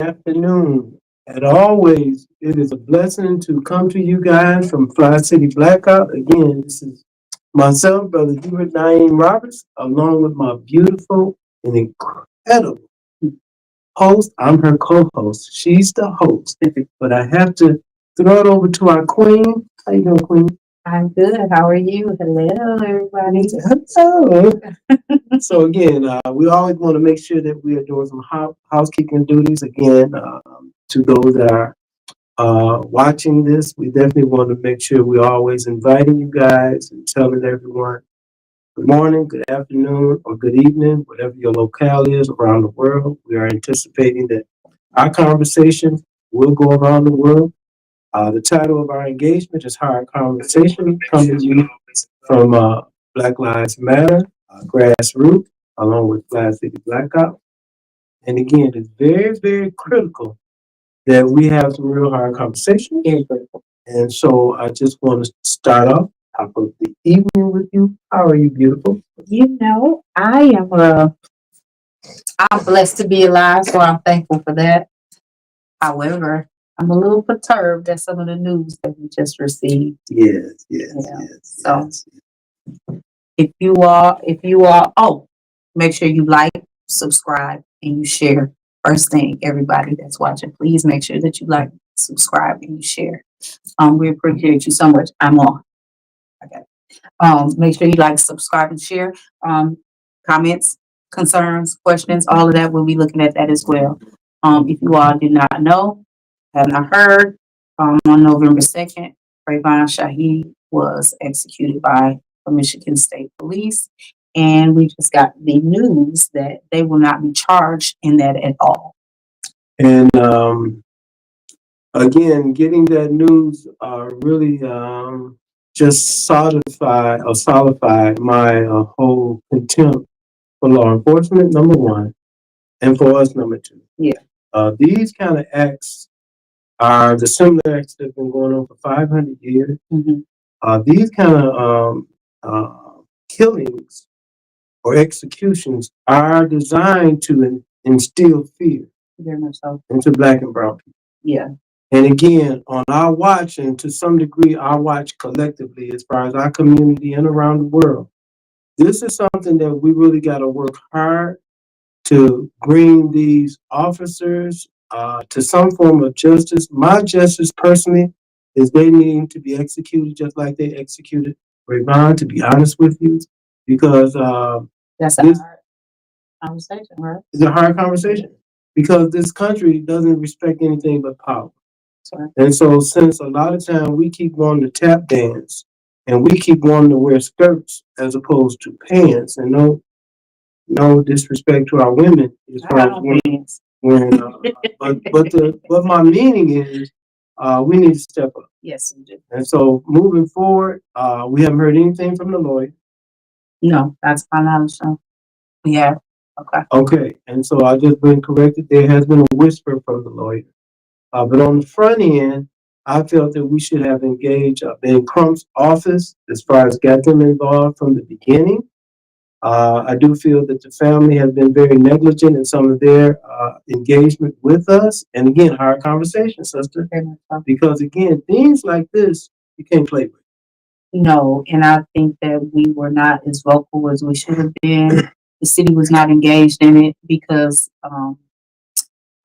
Afternoon. As always, it is a blessing to come to you guys from Fli-City Blackout. Again, this is myself, Brother Hubert Niam Roberts, along with my beautiful and incredible host. I'm her co-host. She's the host. But I have to throw it over to our queen. How you doing, queen? I'm good. How are you? Hello, everybody. Hello. So again, we always want to make sure that we are doing some housekeeping duties. Again, to those that are watching this, we definitely want to make sure we're always inviting you guys and telling everyone good morning, good afternoon, or good evening, whatever your locale is around the world. We are anticipating that our conversation will go around the world. The title of our engagement is Hard Conversation, coming to you from Black Lives Matter, Grassroots, along with Fli-City Blackout. And again, it's very, very critical that we have some real hard conversation. And so I just want to start off top of the evening with you. How are you, beautiful? I'm blessed to be alive, so I'm thankful for that. However, I'm a little perturbed at some of the news that we just received. Yes, So if you all, make sure you like, subscribe, and you share. First thing, everybody that's watching, please make sure that you like, subscribe, and you share. We appreciate you so much. I'm on. Okay. Make sure you like, subscribe, and share. Comments, concerns, questions, all of that. We'll be looking at that as well. If you all did not know, have not heard, on November 2nd, Trayvon Shaheed was executed by the Michigan State Police. And we just got the news that they will not be charged in that at all. And again, getting that news really just solidified my whole contempt for law enforcement, number one, and for us, number two. Yeah. These kind of acts are the similar acts that have been going on for 500 years. These kind of killings or executions are designed to instill fear into Black and brown people. Yeah. And again, on our watch, and to some degree, our watch collectively, as far as our community and around the world, this is something that we really got to work hard to bring these officers to some form of justice. My justice, personally, is they need to be executed just like they executed Rayvon, to be honest with you, because that's a hard conversation, right? It's a hard conversation because this country doesn't respect anything but power. And so since a lot of time we keep wanting to tap dance and we keep wanting to wear skirts as opposed to pants, and no disrespect to our women as far as but my meaning is we need to step up. Yes, we do. And so moving forward, we haven't heard anything from the lawyer. No, that's my knowledge. Yeah. Okay. Okay. And so I just been corrected. There has been a whisper from the lawyer. But on the front end, I felt that we should have engaged Ben Crump's office as far as got them involved from the beginning. I do feel that the family has been very negligent in some of their engagement with us. And again, hard conversation, sister. Because again, things like this, you can't play with. No, and I think that we were not as vocal as we should have been. The city was not engaged in it because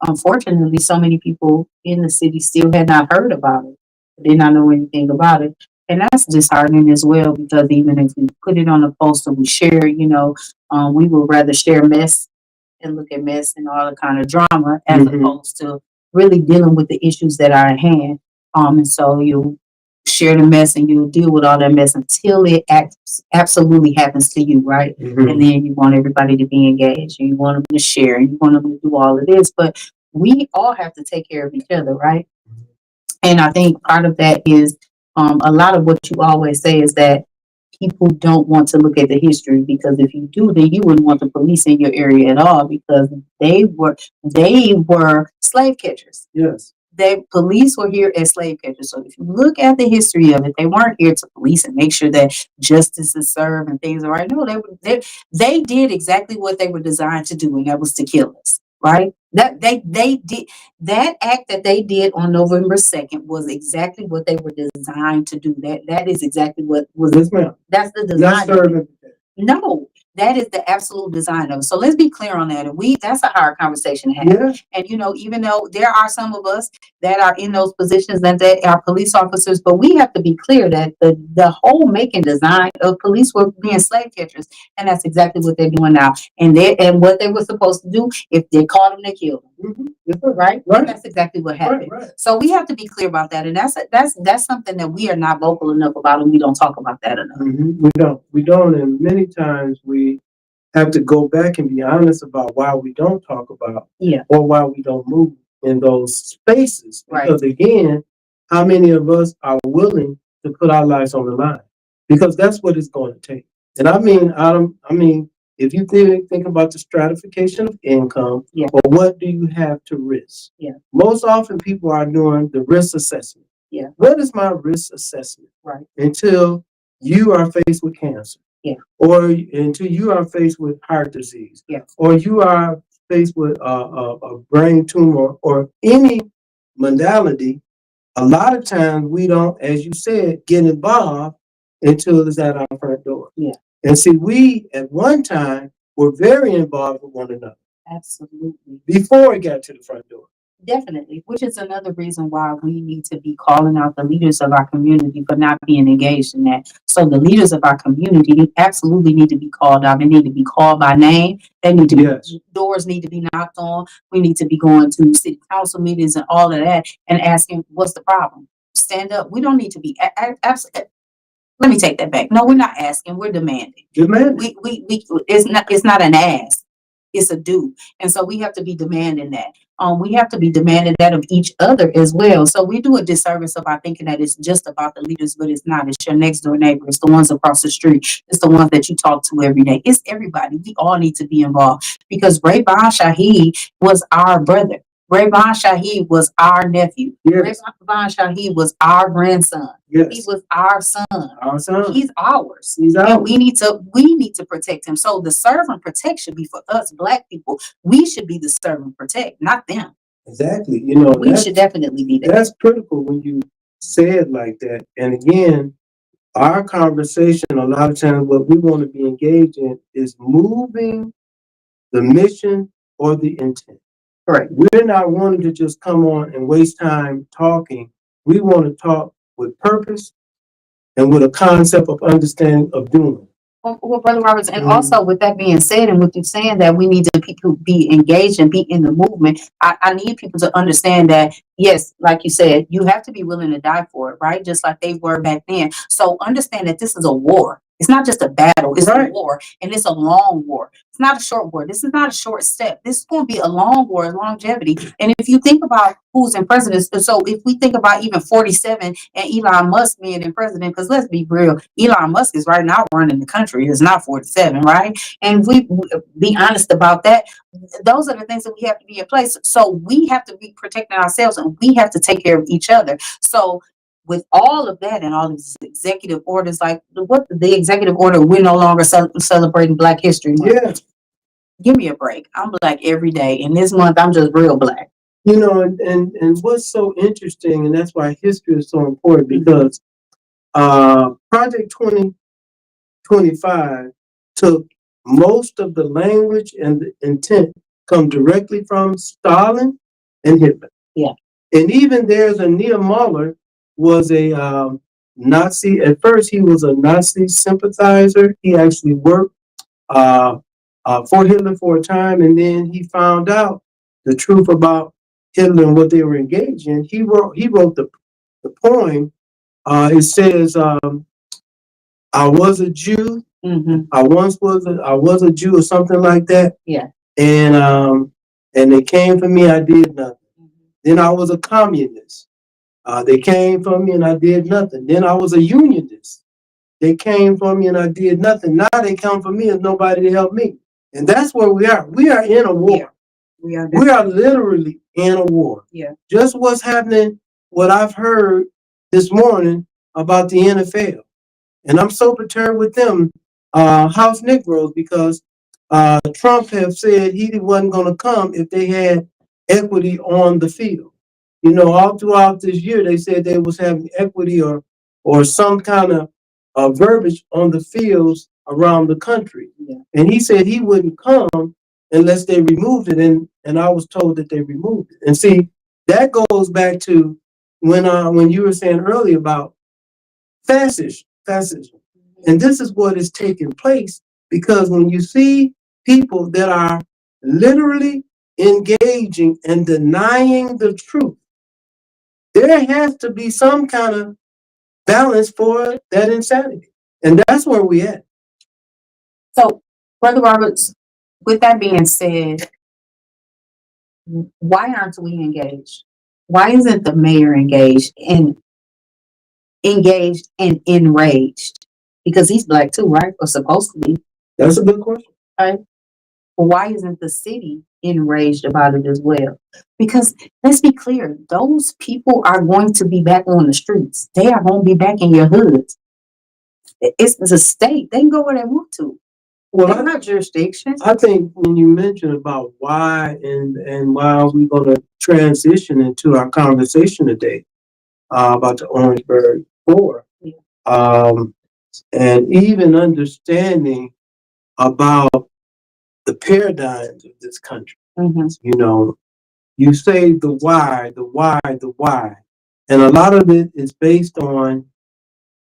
unfortunately, so many people in the city still had not heard about it, did not know anything about it. And that's disheartening as well, because even if we put it on a poster, we share, we would rather share mess and look at mess and all the kind of drama as opposed to really dealing with the issues that are at hand. And so you share the mess and you'll deal with all that mess until it absolutely happens to you, right? And then you want everybody to be engaged and you want them to share and you want them to do all of this, but we all have to take care of each other, right? And I think part of that is a lot of what you always say is that people don't want to look at the history, because if you do, then you wouldn't want the police in your area at all, because they were slave catchers. Yes. Police were here as slave catchers. So if you look at the history of it, they weren't here to police and make sure that justice is served and things are right. No, they did exactly what they were designed to do, and that was to kill us, right? That they did that act that they did on November 2nd was exactly what they were designed to do. That is exactly what was. Yes, ma'am. That's the design. Not serving. No, that is the absolute design of it. So let's be clear on that. And that's a hard conversation to have. Yeah. And even though there are some of us that are in those positions that they are police officers, but we have to be clear that the whole making design of police were being slave catchers. And that's exactly what they're doing now. And what they were supposed to do, if they caught them, they killed them. Mm-hmm. Right? Right. That's exactly what happened. Right. So we have to be clear about that. And that's something that we are not vocal enough about, and we don't talk about that enough. Mm-hmm. We don't. And many times we have to go back and be honest about why we don't talk about, or why we don't move in those spaces. Because again, how many of us are willing to put our lives on the line? Because that's what it's going to take. And I mean, if you think about the stratification of income, or what do you have to risk? Most often people are doing the risk assessment. What is my risk assessment? Until you are faced with cancer. Or until you are faced with heart disease. Or you are faced with a brain tumor or any modality. A lot of times we don't, as you said, get involved until it's at our front door. And see, we at one time were very involved with one another. Absolutely. Before it got to the front door. Definitely, which is another reason why we need to be calling out the leaders of our community for not being engaged in that. So the leaders of our community absolutely need to be called out. They need to be called by name. They need to be, doors need to be knocked on. We need to be going to city council meetings and all of that and asking, what's the problem? Stand up. We don't need to be let me take that back. No, we're not asking. We're demanding. Demanding. It's not an ask. It's a do. And so we have to be demanding that. We have to be demanding that of each other as well. So we do a disservice about thinking that it's just about the leaders, but it's not. It's your next door neighbor. It's the ones across the street. It's the ones that you talk to every day. It's everybody. We all need to be involved because Rayvon Shaheed was our brother. Rayvon Shaheed was our nephew. Rayvon Shaheed was our grandson. He was our son. Our son. He's ours. He's ours. And we need to protect him. So the serve and protect should be for us Black people. We should be the serve and protect, not them. Exactly. We should definitely be there. That's critical when you say it like that. And again, our conversation, a lot of times what we want to be engaged in is moving the mission or the intent. Right. We're not wanting to just come on and waste time talking. We want to talk with purpose and with a concept of understanding of doing. Well, Brother Roberts, and also with that being said, and with you saying that we need to people be engaged and be in the movement, I need people to understand that, yes, like you said, you have to be willing to die for it, right? Just like they were back then. So understand that this is a war. It's not just a battle, it's a war, and it's a long war. It's not a short war. This is not a short step. This is going to be a long war, longevity. And if you think about who's in president, so if we think about even 47 and Elon Musk being in president, because let's be real, Elon Musk is right now running the country. It's not 47, right? And we be honest about that. Those are the things that we have to be in place. So we have to be protecting ourselves, and we have to take care of each other. So with all of that and all these executive orders, like what the executive order, we're no longer celebrating Black History Month. Give me a break. I'm Black every day, and this month I'm just real Black. And what's so interesting, and that's why history is so important, because Project 2025 took most of the language and the intent come directly from Stalin and Hitler. And even there's a Niam was a Nazi. At first, he was a Nazi sympathizer. He actually worked for Hitler for a time, and then he found out the truth about Hitler and what they were engaged in. He wrote the poem. It says, "I was a Jew. I was a Jew," or something like that. And they came for me. I did nothing. Then I was a communist. They came for me and I did nothing. Then I was a unionist. They came for me and I did nothing. Now they come for me and nobody to help me. And that's where we are. We are in a war. We are literally in a war. Just what's happening, what I've heard this morning about the NFL. And I'm so perturbed with them, House Negroes, because Trump have said he wasn't going to come if they had equity on the field. You know, all throughout this year, they said they was having equity or some kind of verbiage on the fields around the country. Yeah. And he said he wouldn't come unless they removed it. And I was told that they removed it. And see, that goes back to when you were saying earlier about fascism. And this is what is taking place because when you see people that are literally engaging and denying the truth, there has to be some kind of balance for that insanity. And that's where we at. So, Brother Roberts, with that being said, why aren't we engaged? Why isn't the mayor engaged and enraged? Because he's black too, right? Or supposed to be. That's a good question. Right? Well, why isn't the city enraged about it as well? Because let's be clear, those people are going to be back on the streets. They are going to be back in your hoods. It's a state. They can go where they want to. Well, they're not jurisdictions. I think when you mentioned about why and why we're going to transition into our conversation today about the Orangeburg 4, and even understanding about the paradigms of this country. Mm-hmm. You know, you say the why, and a lot of it is based on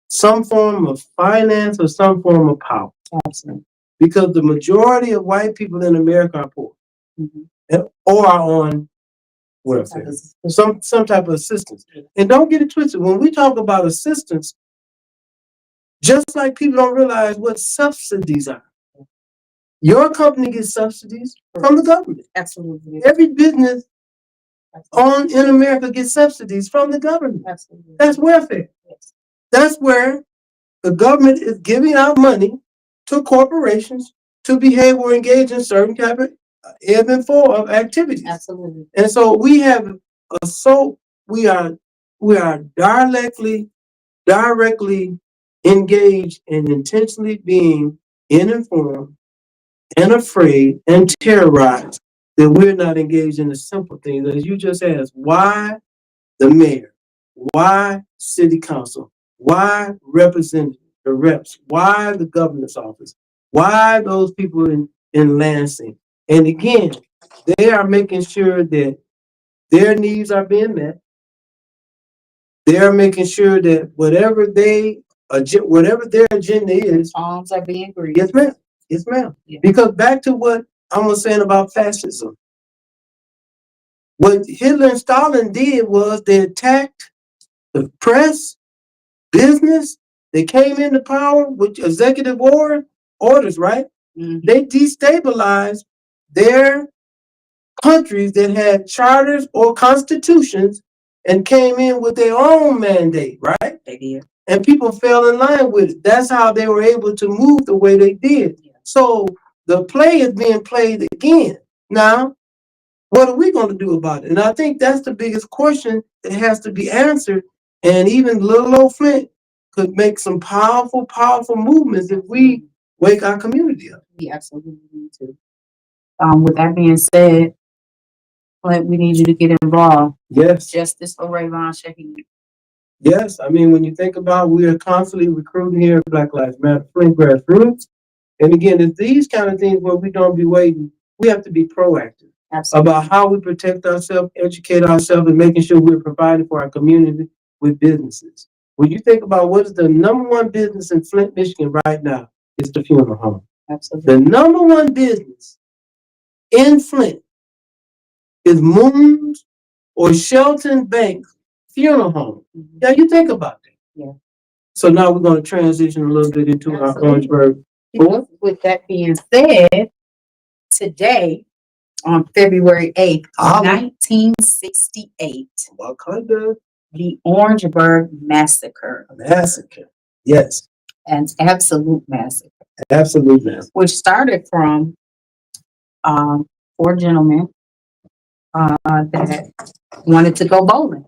some form of finance or some form of power. Absolutely. Because the majority of white people in America are poor, or are on welfare, some type of assistance. And don't get it twisted. When we talk about assistance, just like people don't realize what subsidies are. Your company gets subsidies from the government. Absolutely. Every business in America gets subsidies from the government. Absolutely. That's welfare. Yes. That's where the government is giving out money to corporations to behave or engage in certain type of ebb and flow of activities. Absolutely. And so we are directly engaged and intentionally being informed and afraid and terrorized that we're not engaged in the simple things. As you just asked, why the mayor? Why city council? Why representatives, the reps? Why the governor's office? Why those people in Lansing? And again, they are making sure that their needs are being met. They are making sure that whatever their agenda is, arms are being greased. Yes, ma'am. Yes, ma'am. Yeah. Because back to what I was saying about fascism, what Hitler and Stalin did was they attacked the press, business. They came into power with executive orders, right? Mm-hmm. They destabilized their countries that had charters or constitutions and came in with their own mandate, right? They did. And people fell in line with it. That's how they were able to move the way they did. Yeah. So the play is being played again. Now, what are we going to do about it? And I think that's the biggest question that has to be answered. And even little old Flint could make some powerful, powerful movements if we wake our community up. We absolutely need to. With that being said, Flint, we need you to get involved. Yes. Justice for Rayvon Shaheed. Yes, I mean, when you think about we are constantly recruiting here at Black Lives Matter, Flint Grassroots. And again, it's these kind of things where we don't be waiting. We have to be proactive. Absolutely. About how we protect ourselves, educate ourselves, and making sure we're providing for our community with businesses. When you think about what is the number one business in Flint, Michigan right now, it's the funeral home. Absolutely. The number one business in Flint is Moon's or Shelton Banks funeral home. Mm-hmm. Yeah, you think about that. Yeah. So now we're going to transition a little bit into our Orangeburg. With that being said, today, on February 8th, 1968, the Orangeburg Massacre. Yes. An absolute massacre. Absolute massacre. Which started from 4 gentlemen that wanted to go bowling.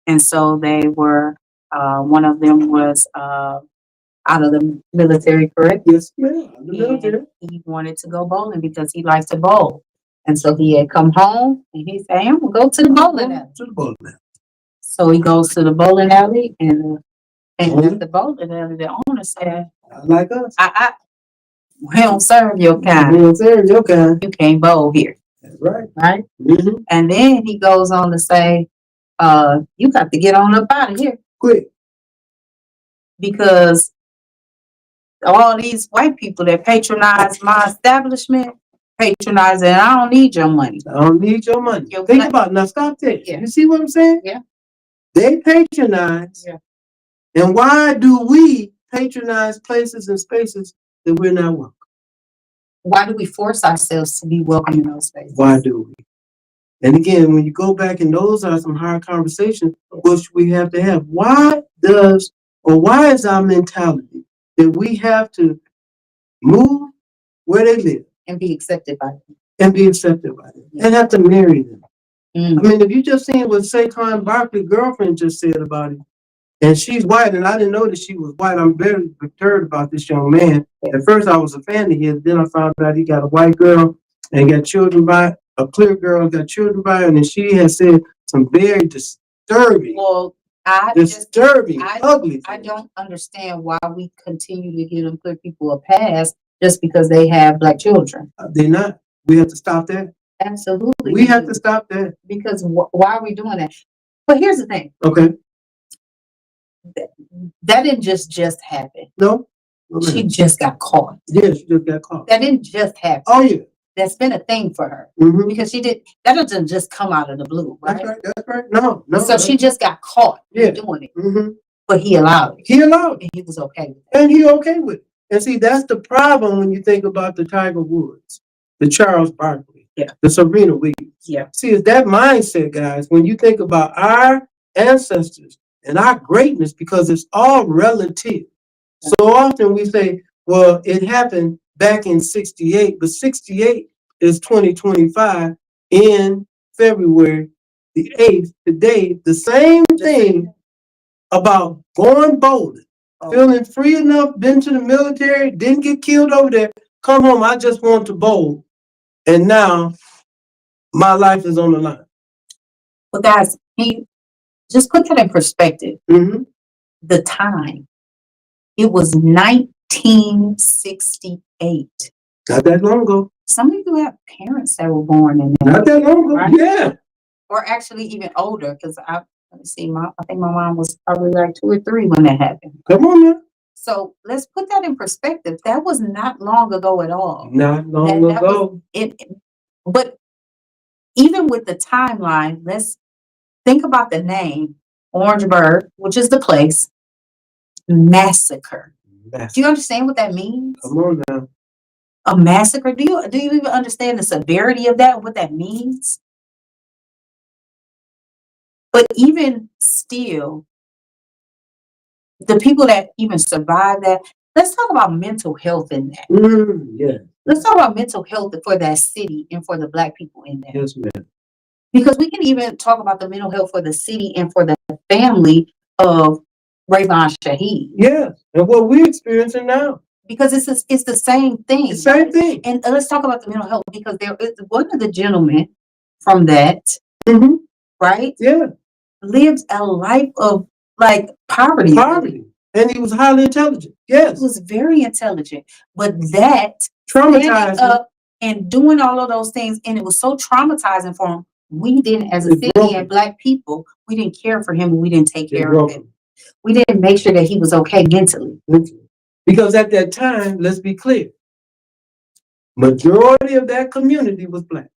And so they were, one of them was out of the military, correct? Yes, ma'am. The military. And he wanted to go bowling because he likes to bowl. And so he had come home and he said, I'm gonna go to the bowling alley. To the bowling alley. So he goes to the bowling alley and at the bowling alley, the owner said, like us. We don't serve your kind. We don't serve your kind. You can't bowl here. That's right. Right? Mm-hmm. And then he goes on to say, you got to get on up out of here. Quick. Because all these white people that patronize my establishment, patronize it, and I don't need your money. I don't need your money. Think about it. Now stop there. Yeah. You see what I'm saying? Yeah. They patronize. Yeah. And why do we patronize places and spaces that we're not welcome? Why do we force ourselves to be welcome in those spaces? Why do we? And again, when you go back, and those are some hard conversations which we have to have. Why is our mentality that we have to move where they live and be accepted by them? And be accepted by them. Yeah. And have to marry them. I mean, if you just seen what Saquon Barkley's girlfriend just said about him, and she's white, and I didn't know that she was white. I'm very perturbed about this young man. At first, I was a fan of his. Then I found out he got a white girl and got children by a clear girl, got children by her, and then she has said some very disturbing, ugly things. I don't understand why we continue to give them clear people a pass just because they have black children. They're not. We have to stop that. Absolutely. We have to stop that. Because why are we doing that? But here's the thing. Okay. That didn't just happen. No. She just got caught. Yeah, she just got caught. That didn't just happen. Oh, yeah. That's been a thing for her. Mm-hmm. Because that doesn't just come out of the blue, right? That's right. No. So she just got caught doing it. Mm-hmm. But he allowed it. He allowed it. And he was okay with it. And he okay with it. And see, that's the problem when you think about the Tiger Woods, the Charles Barkley, the Serena Williams. Yeah. See, it's that mindset, guys, when you think about our ancestors and our greatness, because it's all relative. So often we say, well, it happened back in 68, but 68 is 2025 in February the 8th. Today, the same thing about going bowling, feeling free enough, been to the military, didn't get killed over there, come home, I just want to bowl. And now my life is on the line. But guys, just put that in perspective. Mm-hmm. The time. It was 1968. Not that long ago. Some of you have parents that were born in that. Not that long ago, right? Yeah. Or actually even older, because I think my mom was probably like 2 or 3 when that happened. Come on now. So let's put that in perspective. That was not long ago at all. Not long ago. But even with the timeline, let's think about the name Orangeburg, which is the place. Massacre. Do you understand what that means? Come on now. A massacre. Do you even understand the severity of that? What that means? But even still, the people that even survived that. Let's talk about mental health in that. Yeah. Let's talk about mental health for that city and for the Black people in there. Yes, ma'am. Because we can even talk about the mental health for the city and for the family of Rayvon Shaheed. Yes, and what we're experiencing now. Because it's the same thing. The same thing. And let's talk about the mental health, because there is one of the gentlemen from that, right? Yeah. Lived a life of like poverty. And he was highly intelligent. Yes. He was very intelligent. But that traumatizing up and doing all of those things, and it was so traumatizing for him. We didn't, as a city and Black people, we didn't care for him. We didn't take care of him. We didn't make sure that he was okay mentally. Because at that time, let's be clear, majority of that community was Black.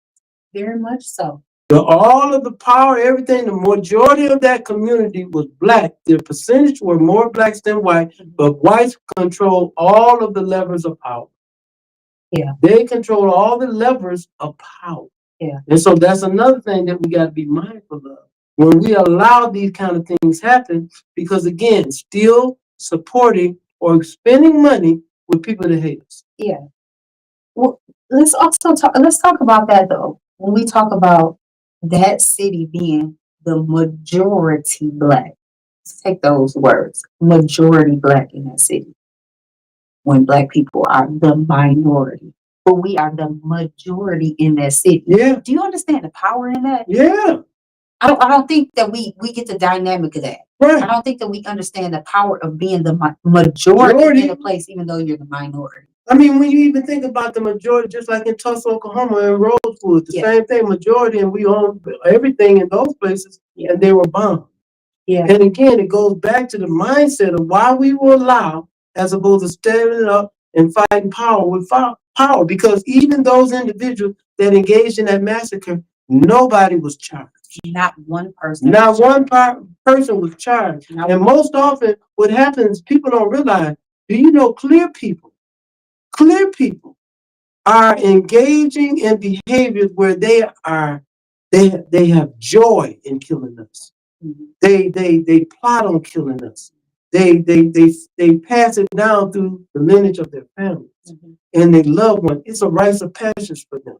Very much so. All of the power, everything, the majority of that community was Black. The percentage were more Blacks than white, but whites control all of the levers of power. Yeah. They control all the levers of power. Yeah. And so that's another thing that we got to be mindful of when we allow these kind of things happen, because again, still supporting or spending money with people that hate us. Yeah. Well, let's talk about that though. When we talk about that city being the majority Black, let's take those words, majority Black in that city. when Black people are the minority, but we are the majority in that city. Yeah. Do you understand the power in that? Yeah. I don't think that we get the dynamic of that. Right. I don't think that we understand the power of being the majority in a place, even though you're the minority. I mean, when you even think about the majority, just like in Tulsa, Oklahoma, and Rosewood, the same thing, majority, and we own everything in those places, and they were bombed. Yeah. And again, it goes back to the mindset of why we will allow, as opposed to standing up and fighting power with power, because even those individuals that engaged in that massacre, nobody was charged. Not one person. Not one person was charged. And most often, what happens, people don't realize, do you know clear people are engaging in behaviors where they have joy in killing us. They plot on killing us. They pass it down through the lineage of their families and their loved ones. It's a rites of passage for them.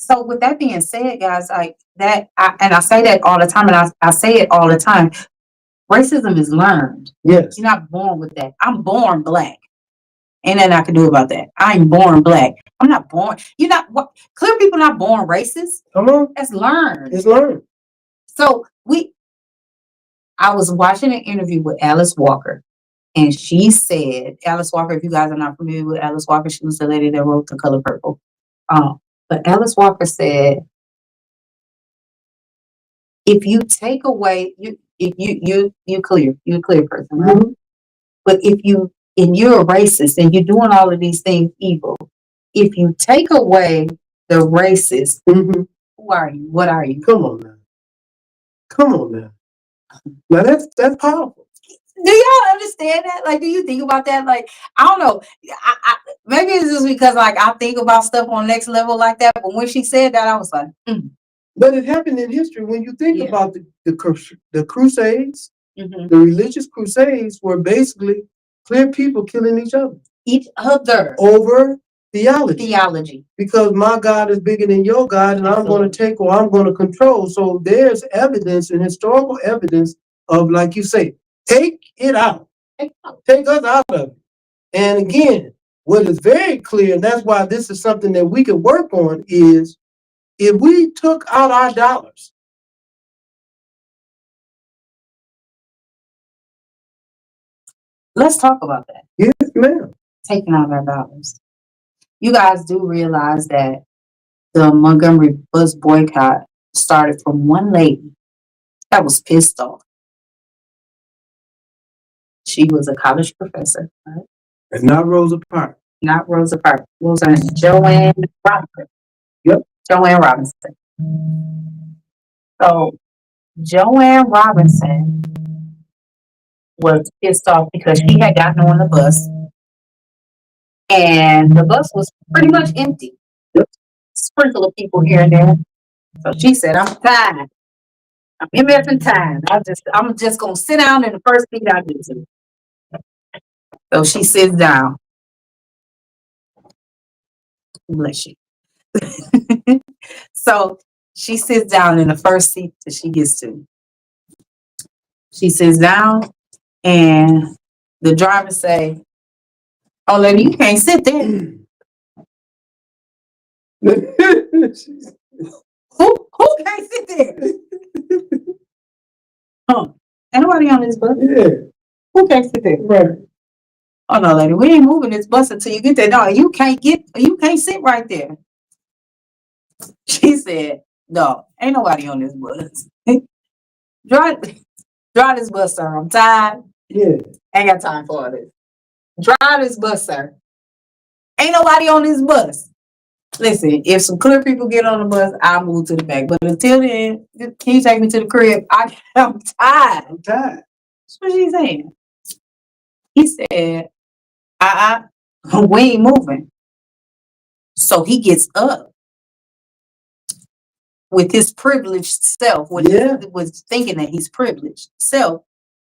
So with that being said, guys, like that, I say that all the time, and I say it all the time. Racism is learned. Yes. You're not born with that. I'm born Black. Ain't nothing I can do about that. I'm born Black. I'm not born. You're not. Clear people not born racist. Come on. That's learned. It's learned. So I was watching an interview with Alice Walker, and she said, Alice Walker, if you guys are not familiar with Alice Walker, she was the lady that wrote The Color Purple. But Alice Walker said, if you take away you're a clear person, right? Mm-hmm. But you're a racist and you're doing all of these things evil, if you take away the racist, who are you? What are you? Come on now. Now that's powerful. Do y'all understand that? Like, do you think about that? Like, I don't know. Maybe it's just because like I think about stuff on next level like that. But when she said that, I was like, But it happened in history. When you think about the Crusades, the religious Crusades were basically clear people killing each other over theology. Because my God is bigger than your God, and I'm going to take or I'm going to control. So there's evidence and historical evidence of, like you say, take it out. Take us out of it. And again, what is very clear, and that's why this is something that we can work on, is if we took out our dollars, let's talk about that. Yes, ma'am. Taking out our dollars. You guys do realize that the Montgomery bus boycott started from one lady that was pissed off. She was a college professor, right? And not Rosa Parks. Not Rosa Parks. What was her name? Joanne Robinson. Yep. Joanne Robinson. So Joanne Robinson was pissed off because she had gotten on the bus and the bus was pretty much empty. Yep. Sprinkle of people here and there. So she said, I'm tired. I'm MFing tired. I'm just gonna sit down in the first seat I get to. So she sits down. Bless you. So she sits down in the first seat that she gets to. She sits down and the driver say, "Oh, lady, you can't sit there." Who can't sit there? Huh. Ain't nobody on this bus. Yeah. Who can't sit there? Right. Oh no, lady, we ain't moving this bus until you get there. No, you can't sit right there. She said, "No, ain't nobody on this bus. Drive this bus, sir. I'm tired. Yeah. Ain't got time for all this. Drive this bus, sir. Ain't nobody on this bus. Listen, if some clear people get on the bus, I'll move to the back. But until then, can you take me to the crib? I'm tired. I'm tired." That's what she's saying. He said, we ain't moving. So he gets up with his privileged self, was thinking that he's privileged self,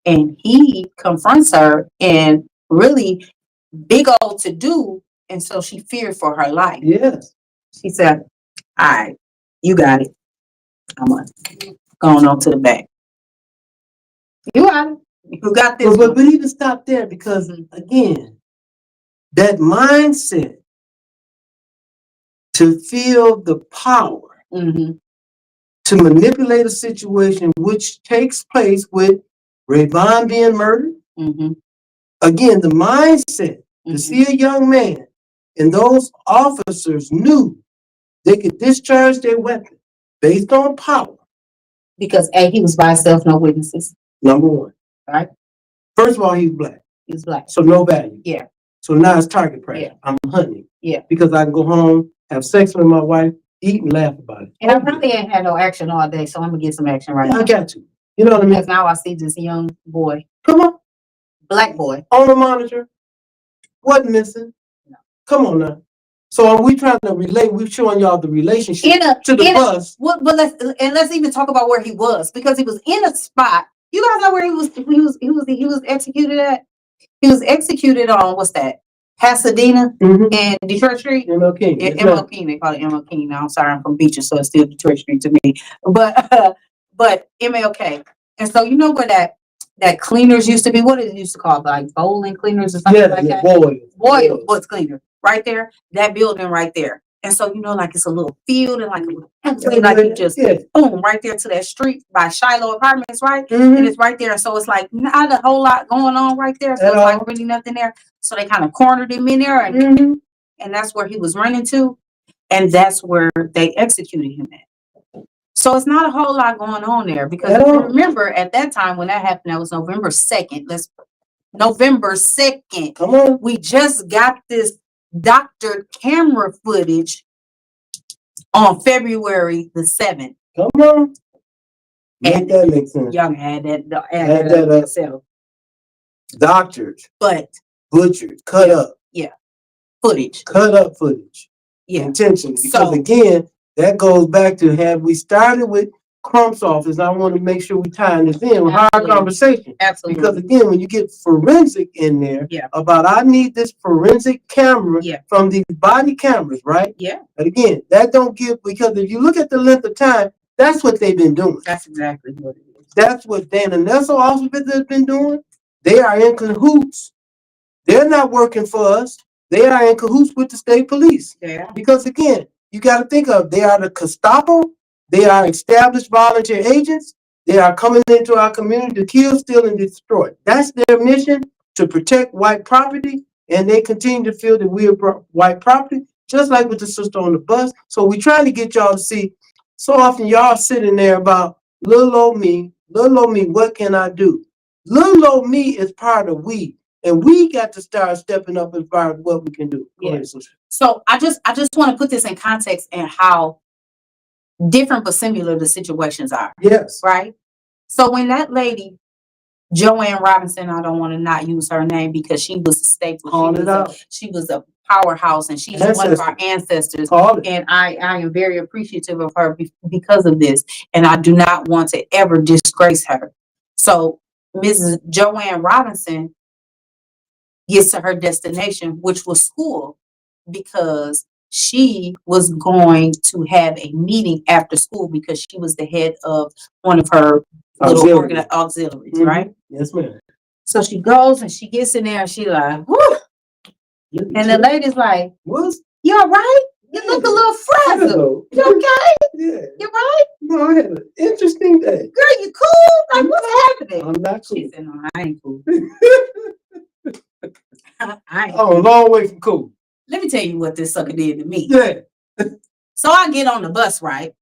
and he confronts her and really big old to do, and so she feared for her life. Yes. She said, "All right, you got it. I'm going on to the back. You got it. You got this. But we need to stop there because, again, that mindset to feel the power to manipulate a situation, which takes place with Rayvon being murdered. Again, the mindset to see a young man and those officers knew they could discharge their weapon based on power. Because A, he was by himself, no witnesses. Number one. Right. First of all, he's black. He's black. So no value. Yeah. So now it's target practice. Yeah. I'm hunting. Yeah. Because I can go home, have sex with my wife, eat and laugh about it. And I probably ain't had no action all day, so I'm gonna get some action right now. I got to. You know what I mean? Because now I see this young boy. Come on. Black boy. On the monitor. Wasn't missing. No. Come on now. So are we trying to relate? We're showing y'all the relationship to the bus. But let's even talk about where he was, because he was in a spot. You guys know where he was executed at? He was executed on, what's that? Pasadena and Detroit Street. ML King. ML King, they call it ML King now. I'm sorry, I'm from Beaches, so it's still Detroit Street to me. But MLK. And so you know where that cleaners used to be? What did it used to call, like bowling cleaners or something like that? Boy, what's cleaner? Right there, that building right there. And so, you know, like it's a little field and like a little like you just boom right there to that street by Shiloh Apartments, right? And it's right there. So it's like not a whole lot going on right there. So it's like really nothing there. So they kind of cornered him in there, and that's where he was running to, and that's where they executed him at. So it's not a whole lot going on there, because remember at that time when that happened, that was November 2nd. November 2nd. Come on. We just got this doctored camera footage on February the 7th. Come on. And that makes sense. Young had that up. Doctored. But butchered. Cut up. Yeah. Footage. Cut up footage. Yeah. Intentionally. Because again, that goes back to, have we started with Crump's office, I want to make sure we tie this in with our conversation. Absolutely. Because again, when you get forensic in there about, I need this forensic camera from these body cameras, right? Yeah. But again, that don't give, because if you look at the length of time, that's what they've been doing. That's exactly what it is. That's what Dan and Nelson officers have been doing. They are in cahoots. They're not working for us. They are in cahoots with the state police. Yeah. Because again, you got to think of, they are the Gestapo. They are established volunteer agents. They are coming into our community to kill, steal, and destroy. That's their mission, to protect white property, and they continue to feel that we are white property, just like with the sister on the bus. So we're trying to get y'all to see, so often y'all sitting there about, little old me, what can I do? Little old me is part of we, and we got to start stepping up as far as what we can do. Yeah. So I just want to put this in context and how different but similar the situations are. Yes. Right? So when that lady, Joanne Robinson, I don't want to not use her name because she was a staple. She was a powerhouse, and she's one of our ancestors. And I am very appreciative of her because of this. And I do not want to ever disgrace her. So Mrs. Joanne Robinson gets to her destination, which was school, because she was going to have a meeting after school because she was the head of one of her little auxiliaries, right? Yes, ma'am. So she goes and she gets in there and she like, whoo. And the lady's like, what? You all right? You look a little frazzled. You okay? Yeah. You right? No, I had an interesting day. Girl, you cool? Like, what's happening? I'm not cool. She said, no, I ain't cool. I'm a long way from cool. Let me tell you what this sucker did to me. Yeah. So I get on the bus, right?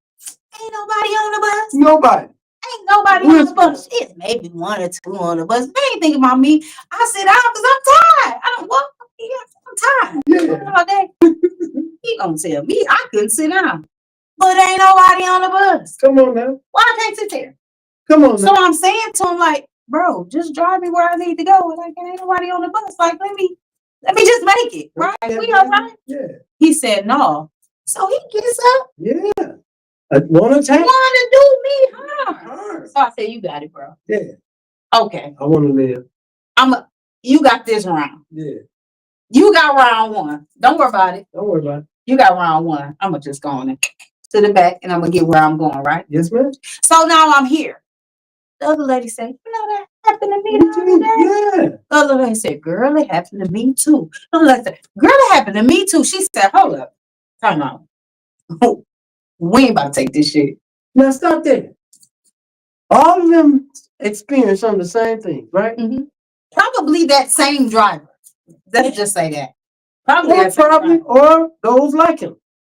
Ain't nobody on the bus. Nobody. Ain't nobody on the bus. It's maybe one or two on the bus. They ain't thinking about me. I sit down because I'm tired. I don't walk. I'm tired. Yeah. All day. He gonna tell me I couldn't sit down. But ain't nobody on the bus. Come on now. Why I can't sit there? Come on now. So I'm saying to him, like, bro, just drive me where I need to go. Like, ain't nobody on the bus. Like, let me just make it. Right? We all right? Yeah. He said no. So he gets up. Yeah. Want to do me harm. So I said, you got it, bro. Yeah. Okay. I want to live. You got this round. Yeah. You got round one. Don't worry about it. Don't worry about it. You got round one. I'm going to just go on and to the back and I'm going to get where I'm going, right? Yes, ma'am. So now I'm here. The other lady said, you know that happened to me the other day. Yeah. Other lady said, girl, it happened to me too. Other lady said, girl, it happened to me too. She said, hold up. Time out. We ain't about to take this shit. Now stop there. All of them experience some of the same thing, right? Mm-hmm. Probably that same driver. Let's just say that. Probably Or those like him.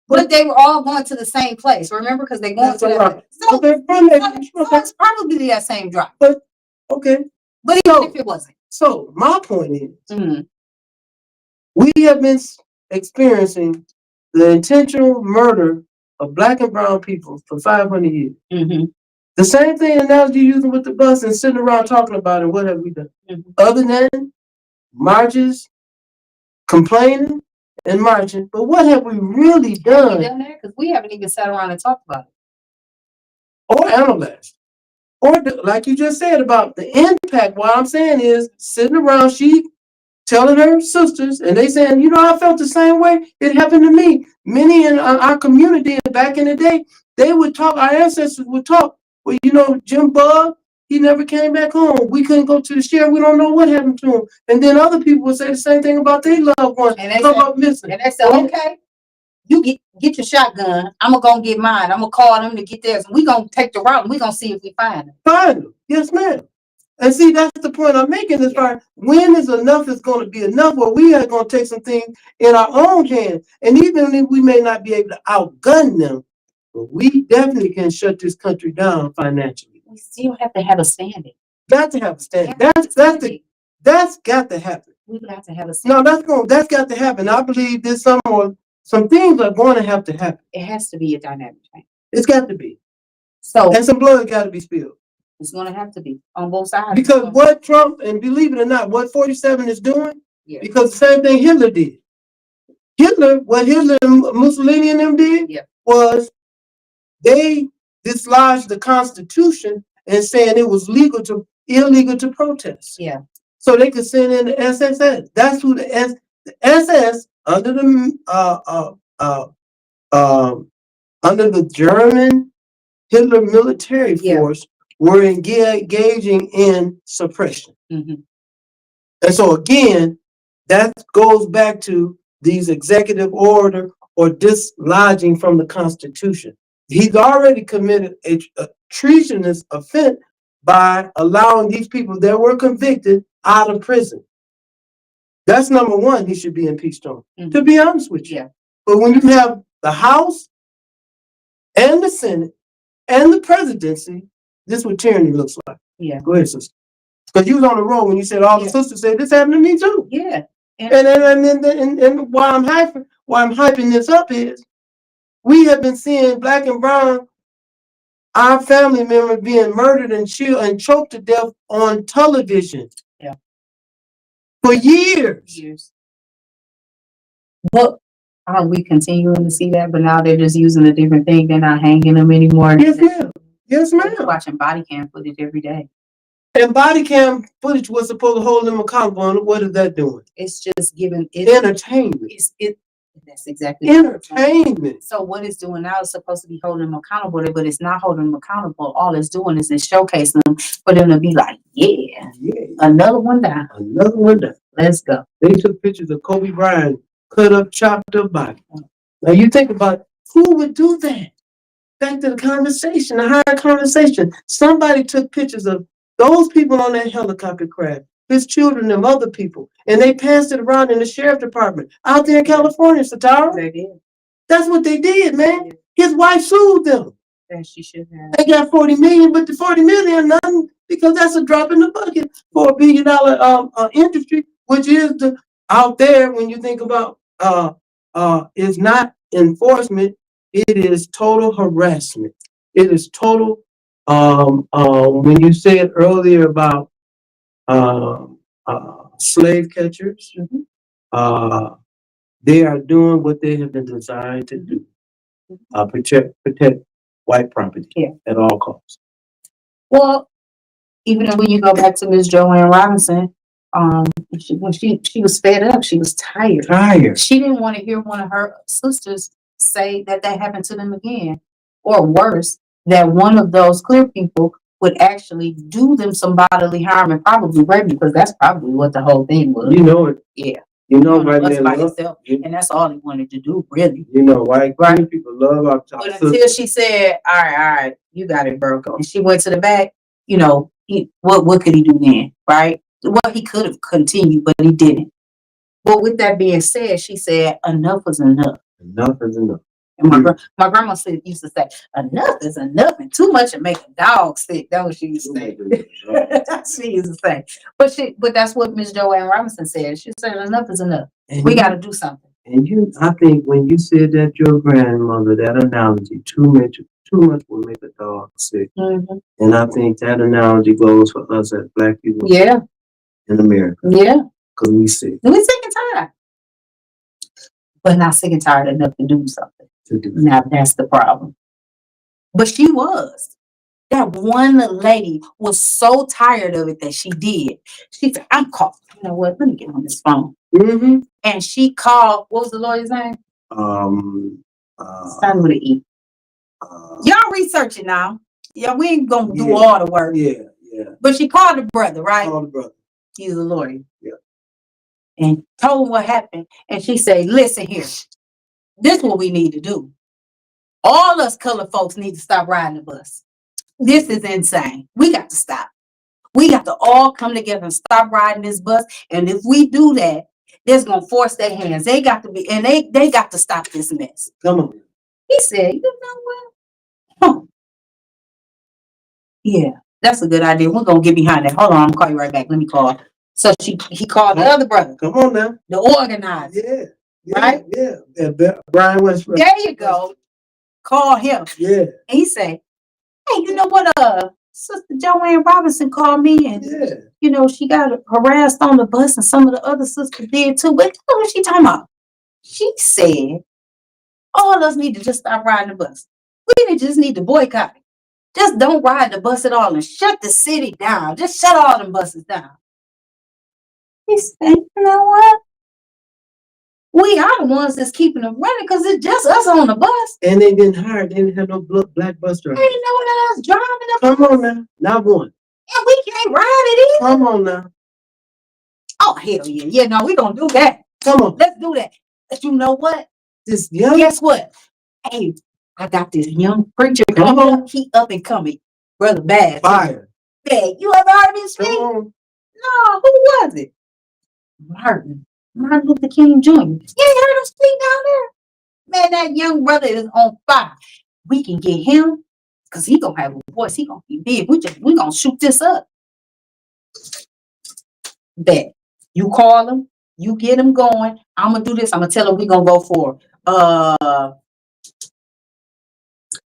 But they were all going to the same place, remember? Because they're going to that place. So, so it's probably that same driver. But okay. But even if it wasn't. So my point is, we have been experiencing the intentional murder of Black and brown people for 500 years. Mm-hmm. The same thing analogy using with the bus and sitting around talking about it. What have we done? Mm-hmm. Other than marches, complaining, and marching. But what have we really done? Have we done that? Because we haven't even sat around and talked about it. Or analyzed. Or like you just said about the impact. What I'm saying is sitting around, she telling her sisters, and they saying, you know, I felt the same way. It happened to me. Many in our community back in the day, they would talk, our ancestors would talk. Well, you know, Jim Bug, he never came back home. We couldn't go to the sheriff. We don't know what happened to him. And then other people would say the same thing about their loved ones. And they said, missing. And they said, okay, you get your shotgun. I'm going to get mine. I'm going to call them to get theirs. We're going to take the route and we're going to see if we find them. Find them. Yes, ma'am. And see, that's the point I'm making this part. When is enough is going to be enough, where we are going to take some things in our own hands. And even if we may not be able to outgun them, but we definitely can shut this country down financially. We still have to have a standing. Got to have a standing. That's got to happen. We've got to have a standing. No, that's got to happen. I believe there's some things are going to have to happen. It has to be a dynamic change. It's got to be. So, and some blood got to be spilled. It's going to have to be on both sides. Because what Trump, and believe it or not, what 47 is doing, because the same thing Hitler did. What Hitler and Mussolini and them did was they dislodged the Constitution and saying it was illegal to protest. Yeah. So they could send in the SSS. That's who the SS under the German Hitler military force were engaging in suppression. Mm-hmm. And so again, that goes back to these executive order or dislodging from the Constitution. He's already committed a treasonous offense by allowing these people that were convicted out of prison. That's number one, he should be impeached on, to be honest with you. Yeah. But when you have the House and the Senate and the presidency, this is what tyranny looks like. Yeah. Go ahead, sister. Because you was on the road when you said all the sisters said this happened to me too. Yeah. And why I'm hyping this up is we have been seeing Black and brown, our family members being murdered and choked to death on television. Yeah. For years. But are we continuing to see that? But now they're just using a different thing. They're not hanging them anymore. Yes, ma'am. Yes, ma'am. They're watching body cam footage every day. And body cam footage was supposed to hold them accountable. What is that doing? It's just giving entertainment. That's exactly entertainment. So what it's doing now is supposed to be holding them accountable, but it's not holding them accountable. All it's doing is it's showcasing them for them to be like, another one down. Another one down. Let's go. They took pictures of Kobe Bryant, cut up, chopped up body. Now you think about who would do that? Back to the conversation, the higher conversation. Somebody took pictures of those people on that helicopter crash, his children and other people, and they passed it around in the sheriff department out there in California, Satara. They did. That's what they did, man. His wife sued them. And she should have. They got 40 million, but the 40 million nothing because that's a drop in the bucket for $1 billion industry, which is out there when you think about is not enforcement. It is total harassment. It is total. When you said earlier about slave catchers, they are doing what they have been designed to do: protect white property at all costs. Well, even when you go back to Miss Joanne Robinson, when she was fed up, she was tired. She didn't want to hear one of her sisters say that happened to them again, or worse, that one of those clear people would actually do them some bodily harm and probably rape, because that's probably what the whole thing was. You know it. Yeah. You know, Right right by now, himself, and that's all he wanted to do, really. you know, white people love our But until she said, all right, you got it, bro. And she went to the back, you know, what could he do then, right? Well, he could have continued, but he didn't. But with that being said, she said, enough was enough. Enough is enough. And my grandma used to say, enough is enough, and too much would make a dog sick. That was what she used to say. She used to say. But that's what Miss Joanne Robinson said. She said, enough is enough. And we got to do something. And I think when you said that your grandmother, that analogy, too much will make a dog sick. Mm-hmm. And I think that analogy goes for us as Black people. Yeah. In America. Yeah. Because we sick. We're sick and tired. But not sick and tired enough to do something. Now that's the problem. But she was. That one lady was so tired of it that she did. She said, I'm called. You know what? Let me get on this phone. Mm-hmm. And she called, what was the lawyer's name? Starting with an E. Y'all research it now. Yeah, we ain't gonna do all the work. Yeah, yeah. But she called the brother, right? Called the brother. He's a lawyer. Yeah. And told him what happened. And she said, listen here. This is what we need to do. All us colored folks need to stop riding the bus. This is insane. We got to stop. We got to all come together and stop riding this bus. And if we do that, that's gonna force their hands. They got to be, and they got to stop this mess. Come on. He said, you know what? Huh. Yeah, that's a good idea. We're gonna get behind that. Hold on, I'm gonna call you right back. Let me call. So he called the other brother. Come on now. The organizer. Yeah. Right? Yeah. Brian Westbrook. There you go. Call him. Yeah. And he said, hey, you know what? Sister Joanne Robinson called me, and you know, she got harassed on the bus, and some of the other sisters did too. But you know what she talking about? She said, all of us need to just stop riding the bus. We just need to boycott it. Just don't ride the bus at all and shut the city down. Just shut all them buses down. He said, you know what? We are the ones that's keeping them running because it's just us on the bus. And they didn't hire. They didn't have no black bus drivers. They didn't know what else driving the bus. Come on now. Not one. And we can't ride it either. Come on now. Oh, hell yeah. Yeah, no, we going to do that. Come on. Let's do that. But you know what? Guess what? Hey, I got this young preacher coming up. He up and coming. Brother Bad. Fire. Hey, you ever heard of him speak? No, who was it? Martin Luther King Jr. You ain't heard him speak down there? Man, that young brother is on fire. We can get him because he gonna have a voice. He gonna be big. We gonna shoot this up. Bet. You call him, you get him going. I'm gonna do this. I'm gonna tell him we gonna go for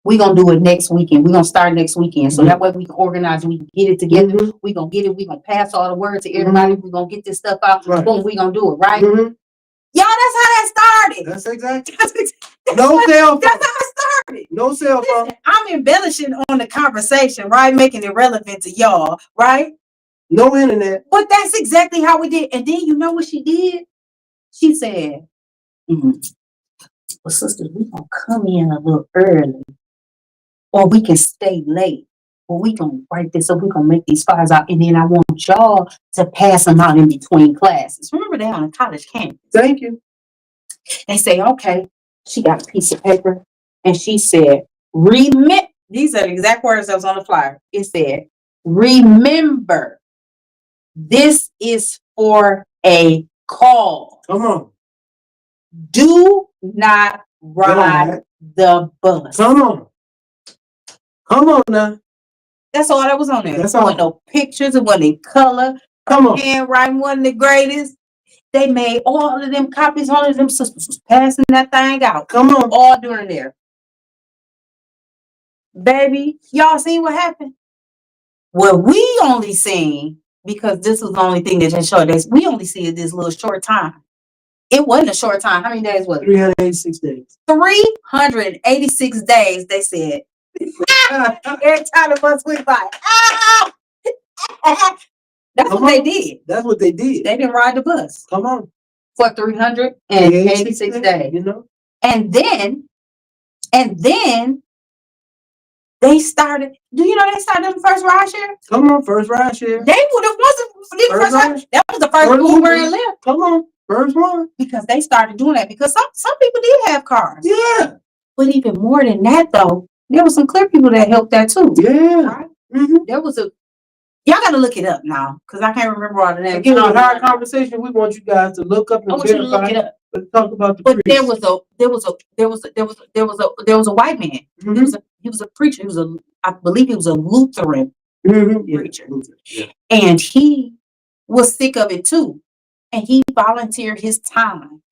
we gonna do it next weekend. We're gonna start next weekend. So that way we can organize, we can get it together. Mm-hmm. We gonna get it, we gonna pass all the word to everybody. Mm-hmm. We gonna get this stuff out. Right. Boom, we gonna do it, right? Mm-hmm. Y'all, that's how that started. That's exactly. No cell phone. That's how it started. No cell phone. Listen, I'm embellishing on the conversation, right? Making it relevant to y'all, right? No internet. But that's exactly how we did. And then you know what she did? She said, well, sisters, we gonna come in a little early. Or we can stay late. Or we can write this up. We're gonna make these flyers out. And then I want y'all to pass them out in between classes. Remember, they're on a college campus. Thank you. They say, okay, she got a piece of paper. And she said, remember, these are the exact words that was on the flyer. It said, remember, this is for a call. Come on. Do not ride the bus. Come on. Come on now. That's all that was on there. That's all. There wasn't no pictures. It wasn't in color. Come on. Handwriting wasn't the greatest. They made all of them copies. All of them sisters was passing that thing out. Come on. All during there. Baby, y'all seen what happened? Well, we only seen, because this was the only thing that just showed us, we only see it this little short time. It wasn't a short time. How many days was it? 386 days. 386 days, they said. Every time the bus went by. That's what they did. That's what they did. They didn't ride the bus. Come on. For 386 days. You know? And then They started. Do you know they started the first ride share? Come on, first ride share. They would have wasn't the first ride. That was the first Uber and Lyft. Come on, first one. Because they started doing that because some people did have cars. Yeah. But even more than that, though, there was some clear people that helped that too. Yeah. Right? Mm-hmm. There was a. Y'all got to look it up now because I can't remember all the names. Again, with our conversation, we want you guys to look up and verify. I want you to look it up. Let's talk about the. But there was a white man. Mm-hmm. He was a preacher. I believe he was a Lutheran preacher, and he was sick of it too, and he volunteered his time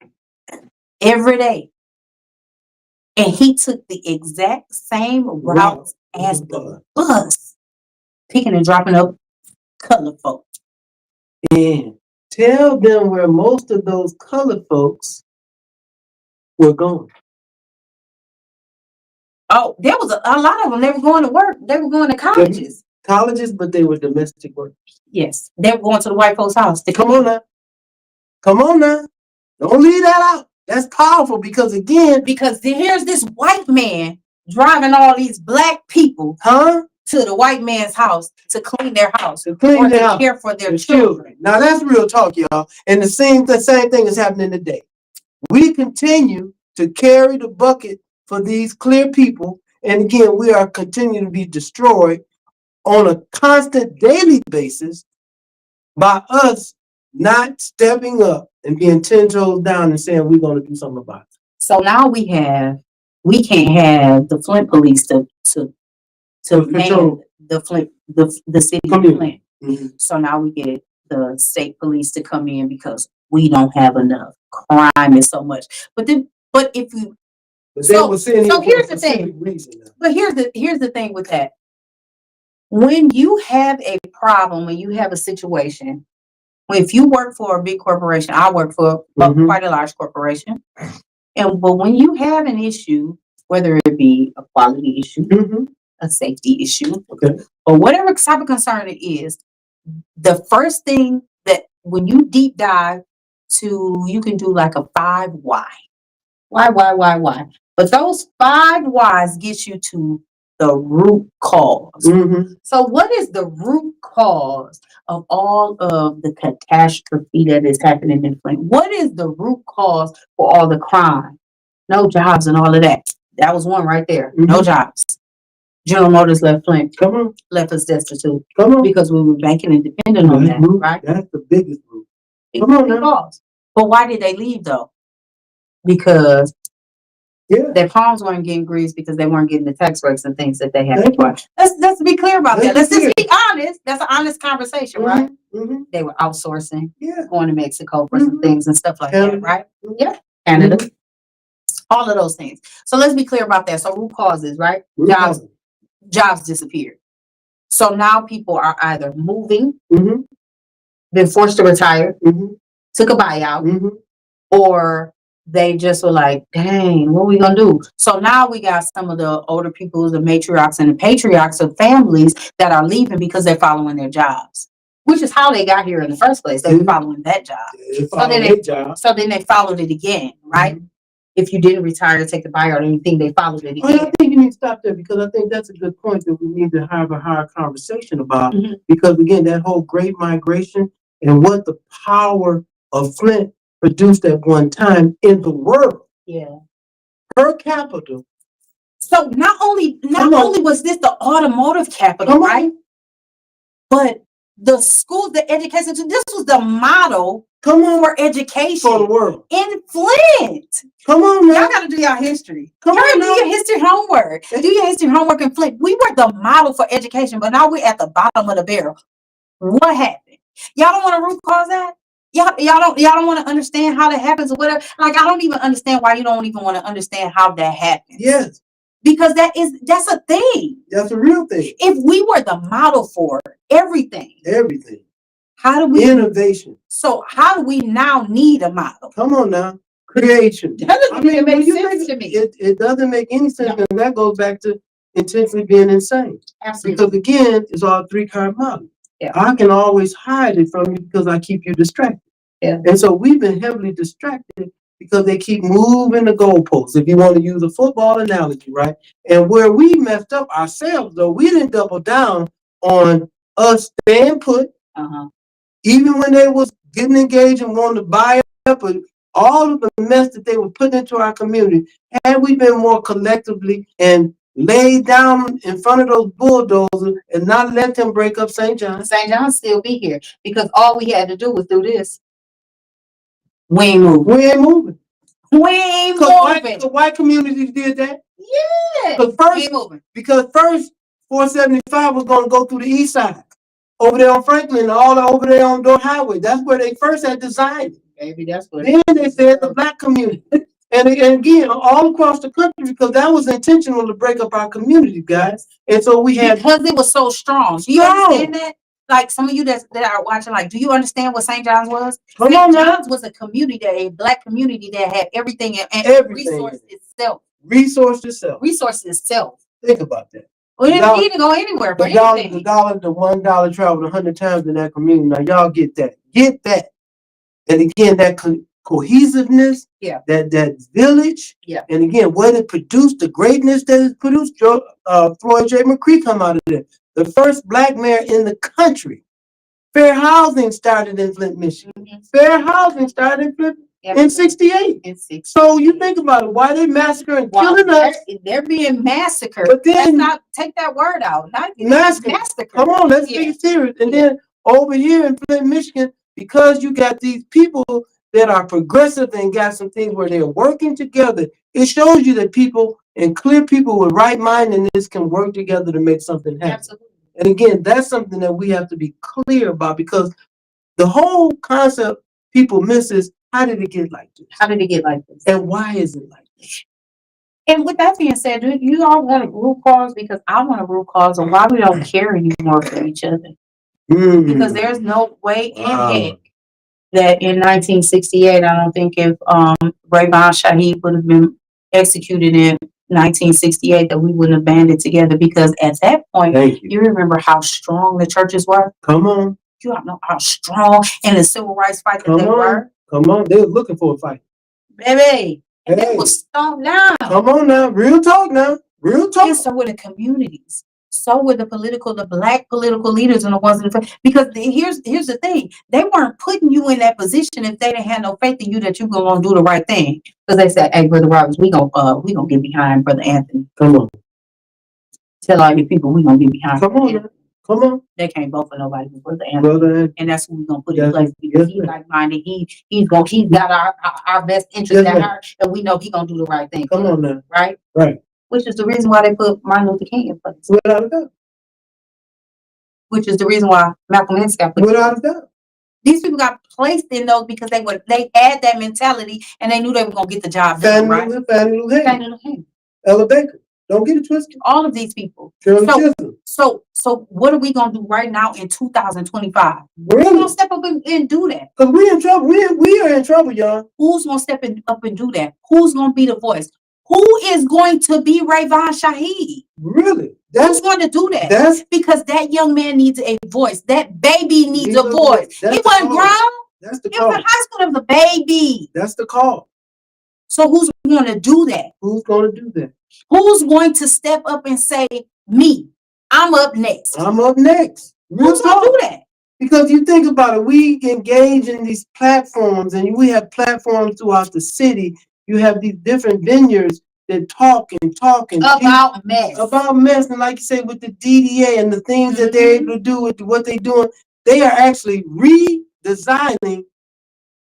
every day, and he took the exact same route as the bus, picking and dropping up colored folks. And tell them where most of those colored folks were going. Oh, there was a lot of them. They were going to work. They were going to colleges. But they were domestic workers. Yes, they were going to the white folks' house. Come on now. Don't leave that out. That's powerful because here's this white man driving all these black people to the white man's house to clean their house or to care for their children. Now that's real talk, y'all. And the same thing is happening today. We continue to carry the bucket for these clear people, and again, we are continuing to be destroyed on a constant daily basis by us not stepping up and being 10 toes down and saying we're going to do something about it. So now we can't have the Flint police to man the city of Flint. Mm-hmm. So now we get the state police to come in because we don't have enough. Crime is so much. But if you so here's the thing. But here's the thing with that. When you have a problem, when you have a situation, if you work for a big corporation, I work for quite a large corporation, but when you have an issue, whether it be a quality issue, a safety issue, or whatever type of concern it is, the first thing that when you deep dive you can do like a 5 why. Why? But those 5 whys get you to the root cause. So what is the root cause of all of the catastrophe that is happening in Flint? What is the root cause for all the crime? No jobs and all of that. That was one right there. No jobs. General Motors left Flint. Left us destitute. Because we were banking and dependent on that, right? That's the biggest root. But why did they leave though? Because their palms weren't getting greased because they weren't getting the tax breaks and things that they had before. Let's be clear about that. Let's just be honest. That's an honest conversation, right? They were outsourcing, going to Mexico for some things and stuff like that, right? Yeah. Canada. All of those things. So let's be clear about that. So root causes, right? Jobs disappeared. So now people are either moving, been forced to retire, took a buyout, or they just were like, dang, what are we going to do? So now we got some of the older people, the matriarchs and the patriarchs of families that are leaving because they're following their jobs, which is how they got here in the first place. They were following that job. So then they followed it again, right? If you didn't retire, take the buyout or anything, they followed it again. Well, I think you need to stop there because I think that's a good point that we need to have a higher conversation about. Because again, that whole great migration and what the power of Flint produced at one time in the world. Yeah. Per capita. So not only was this the automotive capital, right? But the schools, the education, this was the model for education for the world in Flint. Come on, man. Y'all got to do your history. Do your history homework. Do your history homework in Flint. We were the model for education, but now we're at the bottom of the barrel. What happened? Y'all don't want to root cause that? Y'all don't want to understand how that happens or whatever. Like, I don't even understand why you don't even want to understand how that happens. Yes. Because that's a thing. That's a real thing. If we were the model for everything. How do we innovation? So how do we now need a model? Come on now. Creation. That doesn't even make sense to me. It doesn't make any sense, and that goes back to intentionally being insane. Absolutely. Because again, it's all 3-card model. Yeah. I can always hide it from you because I keep you distracted. Yeah. And so we've been heavily distracted because they keep moving the goalposts, if you want to use a football analogy, right? And where we messed up ourselves, though, we didn't double down on us staying put, even when they was getting engaged and wanting to buy up and all of the mess that they were putting into our community. Had we been more collectively and laid down in front of those bulldozers and not let them break up St. John. St. John still be here because all we had to do was do this. We ain't moving. We ain't moving. We ain't moving. The white communities did that. Yeah. Because first 475 was going to go through the east side, over there on Franklin, all over there on Door Highway. That's where they first had designed it. Maybe that's what. Then they said the black community. And again, all across the country, because that was intentional to break up our community, guys. And so we had. Because it was so strong. Do you understand that? Like some of you that are watching, like, do you understand what St. John's was? St. John's was a community, a black community that had everything and resource itself. Resource itself. Think about that. We didn't need to go anywhere for anything. The $1 traveled 100 times in that community. Now y'all get that. Get that. And again, that cohesiveness, that village, and again, what it produced, the greatness that it produced. Floyd J. McCree come out of there. The first black mayor in the country. Fair housing started in Flint, Michigan. Fair housing started in Flint in 68. So you think about it, why they massacring, killing us. They're being massacred. But then, let's not take that word out. Not massacre. Come on, let's take it serious. And then over here in Flint, Michigan, because you got these people that are progressive and got some things where they're working together, it shows you that people and clear people with right mindedness can work together to make something happen. Absolutely. And again, that's something that we have to be clear about, because the whole concept people miss is, how did it get like this? How did it get like this? And why is it like this? And with that being said, do you all want a root cause? Because I want a root cause of why we don't care anymore for each other. Because there's no way in heck that in 1968, I don't think if Rayvon Shaheed would have been executed in 1968, that we wouldn't have banded together. Because at that point, you remember how strong the churches were? Come on. You don't know how strong in the civil rights fight that they were? Come on. They were looking for a fight. Baby. And they were stomped down. Come on now. Real talk now. Real talk. And so were the communities. So were the black political leaders and the ones in the, because here's the thing. They weren't putting you in that position if they didn't have no faith in you that you're going to do the right thing. Because they said, hey, Brother Roberts, we gonna get behind Brother Anthony. Come on. Tell all your people we gonna get behind. Come on. Come on. They can't vote for nobody but Brother Anthony. And that's who we're gonna put in place, because he's like-minded. He's got our best interest at heart, and we know he's gonna do the right thing. Come on now. Right? Right. Which is the reason why they put Martin Luther King in place. Without a doubt. Which is the reason why Malcolm X got put in place. Without a doubt. These people got placed in those because they had that mentality and they knew they were gonna get the job done, right? Fannie Lou Hamer. Ella Baker. Don't get it twisted. All of these people. So what are we gonna do right now in 2025? We're gonna step up and do that. Because we're in trouble. We are in trouble, y'all. Who's gonna step up and do that? Who's gonna be the voice? Who is going to be Rayvon Shaheed? Really? Who's going to do that? Because that young man needs a voice. That baby needs a voice. He wasn't grown. That's the call. He was in high school. He was a baby. That's the call. So who's going to do that? Who's going to do that? Who's going to step up and say, me, I'm up next? I'm up next. Who's going to do that? Because you think about it, we engage in these platforms, and we have platforms throughout the city. You have these different vineyards that talk about mess. And like you say, with the DDA and the things that they're able to do with what they're doing, they are actually redesigning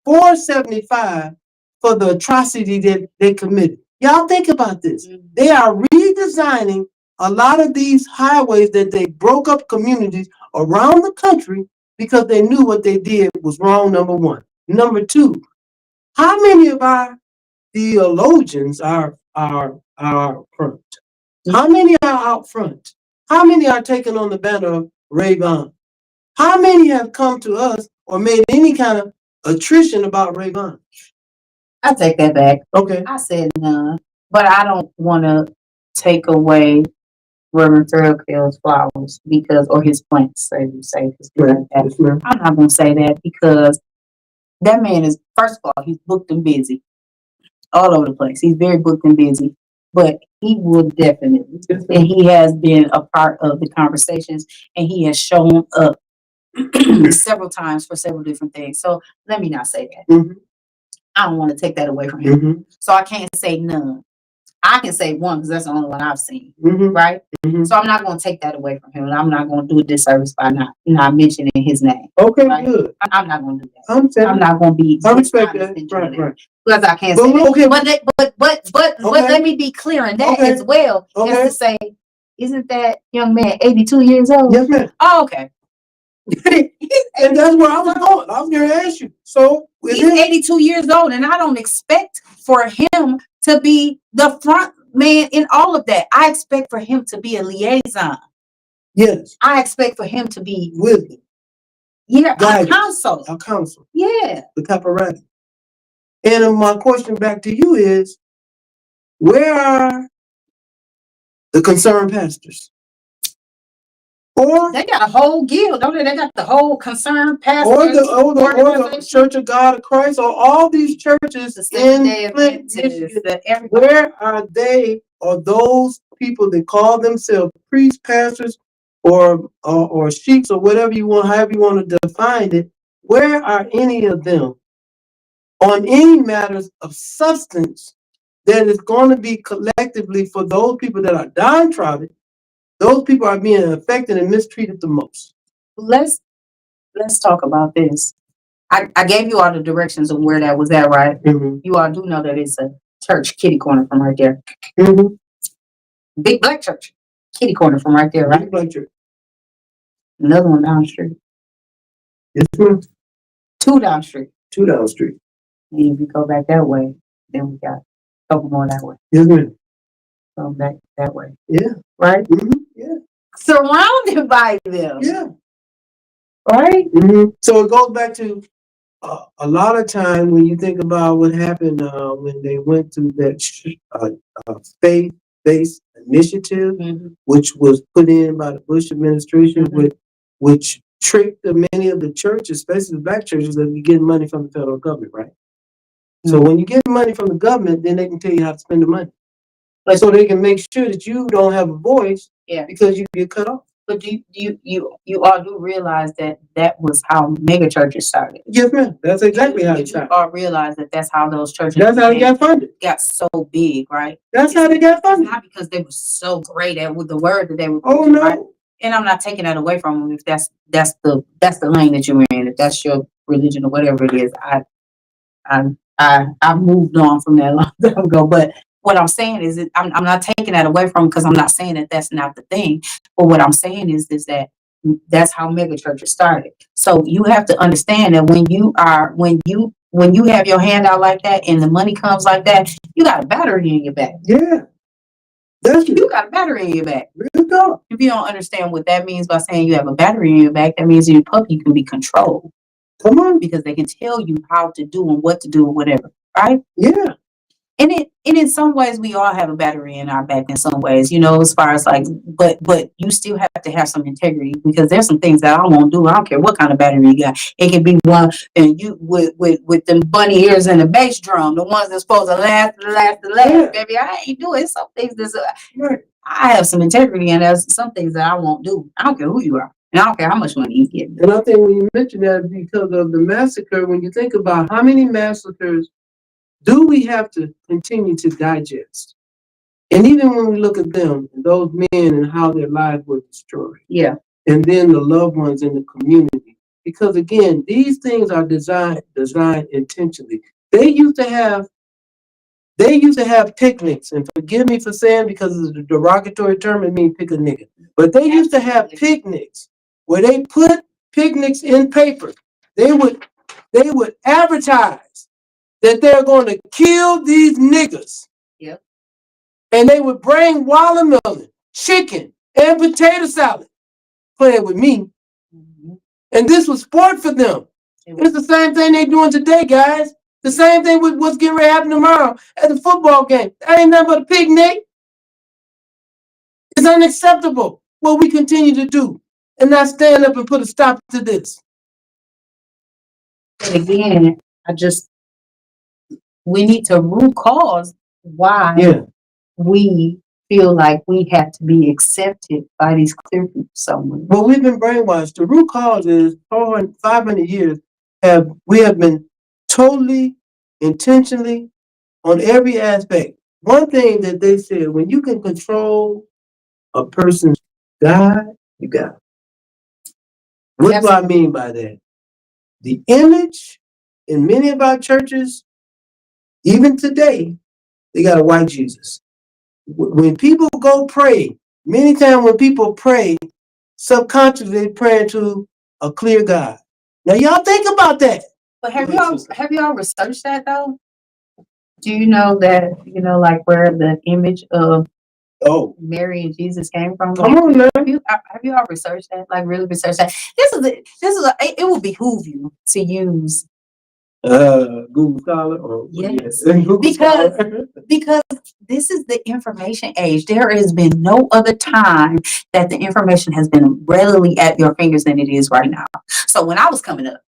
475 for the atrocity that they committed. Y'all think about this. They are redesigning a lot of these highways that they broke up communities around the country because they knew what they did was wrong, number one. Number two, how many of our theologians are front? How many are out front? How many are taking on the banner of Rayvon? How many have come to us or made any kind of attrition about Rayvon? I take that back. Okay. I said none, but I don't want to take away Reverend Fairfield's flowers or his plants, I'm not going to say that because that man is, first of all, he's booked and busy. all over the place. He's very booked and busy, but he will definitely, and he has been a part of the conversations, and he has shown up several times for several different things. So let me not say that. Mm-hmm. I don't want to take that away from him. Mm-hmm. So I can't say none. I can say one because that's the only one I've seen. Mm-hmm. Right? Mm-hmm. So I'm not going to take that away from him. And I'm not going to do a disservice by not mentioning his name. Okay, right? good. I'm not going to do that. I'm not going to be. I respect that. Right. Because I can't say that. Okay. But let me be clear in that as well. As to say, isn't that young man 82 years old? Yes, ma'am. Oh, okay. And that's where I was going. I was going to ask you. So he's 82 years old, and I don't expect for him to be the front man in all of that. I expect for him to be a liaison. Yes. I expect for him to be wisdom. Yeah, guidance, our counsel. Yeah. The caparati. And my question back to you is, where are the concerned pastors? Or they got a whole guild, don't they? They got the whole concerned pastors. Or the Church of God of Christ, or all these churches in Flint, Michigan. Where are they, or those people that call themselves priests, pastors, or sheiks, or whatever you want, however you want to define it? Where are any of them on any matters of substance that is going to be collectively for those people that are downtrodden? Those people are being affected and mistreated the most. Let's talk about this. I gave you all the directions of where that was at, right? Mm-hmm. You all do know that it's a church kitty corner from right there. Mm-hmm. Big black church, kitty corner from right there, right? Big black church. Another one down the street. Yes, ma'am. Two down the street. And if you go back that way, then we got a couple more that way. Yes, ma'am. Go back that way. Yeah. Right? Mm-hmm. Yeah. Surrounded by them. Yeah. Right? Mm-hmm. So it goes back to a lot of time when you think about what happened when they went through that faith-based initiative, mm-hmm. which was put in by the Bush administration, mm-hmm. which tricked many of the churches, especially the black churches, that we get money from the federal government, right? Mm-hmm. So when you get money from the government, then they can tell you how to spend the money. Like, so they can make sure that you don't have a voice, yeah, because you get cut off. But you all do realize that was how mega churches started. Yes, ma'am. That's exactly how it started. You all realize that's how those churches. That's how they got funded. Got so big, right? That's how they got funded. It's not because they were so great at with the word that they were. Oh no. Right? And I'm not taking that away from them. If that's the lane that you're in, if that's your religion or whatever it is, I moved on from that a long time ago, but. What I'm saying is that I'm not taking that away from because I'm not saying that that's not the thing. But what I'm saying is that that's how mega churches started. So you have to understand that when you have your hand out like that and the money comes like that, you got a battery in your back. Yeah. You got a battery in your back. Really go. If you don't understand what that means by saying you have a battery in your back, that means in your puppy you can be controlled. Come on. Because they can tell you how to do and what to do or whatever. Right? Yeah. And in some ways, we all have a battery in our back in some ways, as far as like, but you still have to have some integrity because there's some things that I won't do. I don't care what kind of battery you got. It can be one and you with them bunny ears and the bass drum, the ones that's supposed to last, yeah. Baby. I ain't doing some things that's, right. I have some integrity and there's some things that I won't do. I don't care who you are. And I don't care how much money you get. And I think when you mention that because of the massacre, when you think about how many massacres do we have to continue to digest? And even when we look at them, those men and how their lives were destroyed. Yeah. And then the loved ones in the community. Because again, these things are designed intentionally. They used to have picnics, and forgive me for saying because it's a derogatory term, it means pick a nigga. But they used to have picnics where they put picnics in paper. They would advertise that they're going to kill these niggas. Yep. And they would bring watermelon, chicken, and potato salad. Playing with me. Mm-hmm. And this was sport for them. It's the same thing they're doing today, guys. The same thing with what's getting ready to happen tomorrow at the football game. That ain't nothing but a picnic. It's unacceptable what we continue to do. And not stand up and put a stop to this. And again, we need to root cause why Yeah. we feel like we have to be accepted by these clear people somewhere. Well, we've been brainwashed. The root cause is 500 years we have been totally, intentionally, on every aspect. One thing that they said, when you can control a person's God, you got it. What do I mean by that? The image in many of our churches, even today, they got a white Jesus. When people go pray, many times when people pray, subconsciously they praying to a clear God. Now y'all think about that. But have y'all researched that though? Do you know that, like where the image of Mary and Jesus came from? Come on, man. Have you all researched that? Like really researched that? It will behoove you to use Google Scholar or yes. Google because this is the information age. There has been no other time that the information has been readily at your fingers than it is right now. So when I was coming up,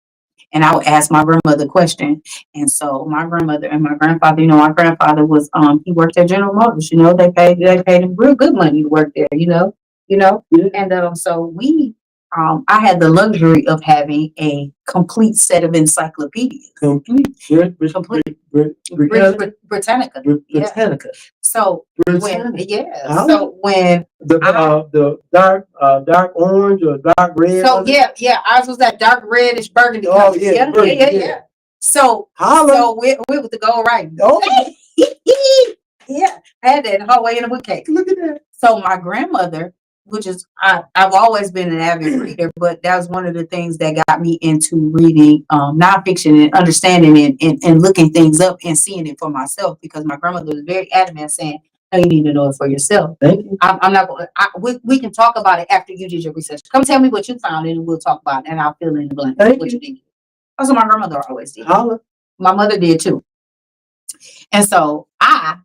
and I would ask my grandmother a question. And so my grandmother and my grandfather, my grandfather was he worked at General Motors, they paid him real good money to work there, Yeah. And so I had the luxury of having a complete set of encyclopedias. Britannica. Britannica. Yeah. So when the dark orange or dark red. So ours was that dark reddish burgundy. Oh yeah. So we with the gold right. Okay. Yeah, I had that in the hallway in a bookcase. Look at that. So my grandmother, which is I've always been an avid reader, but that was one of the things that got me into reading nonfiction and understanding and looking things up and seeing it for myself, because my grandmother was very adamant saying, "No, you need to know it for yourself." Thank you. I'm not going. We can talk about it after you did your research. Come tell me what you found, and we'll talk about it, and I'll fill in the blank. What you did. That's what my grandmother always did. Holla. My mother did too. And so I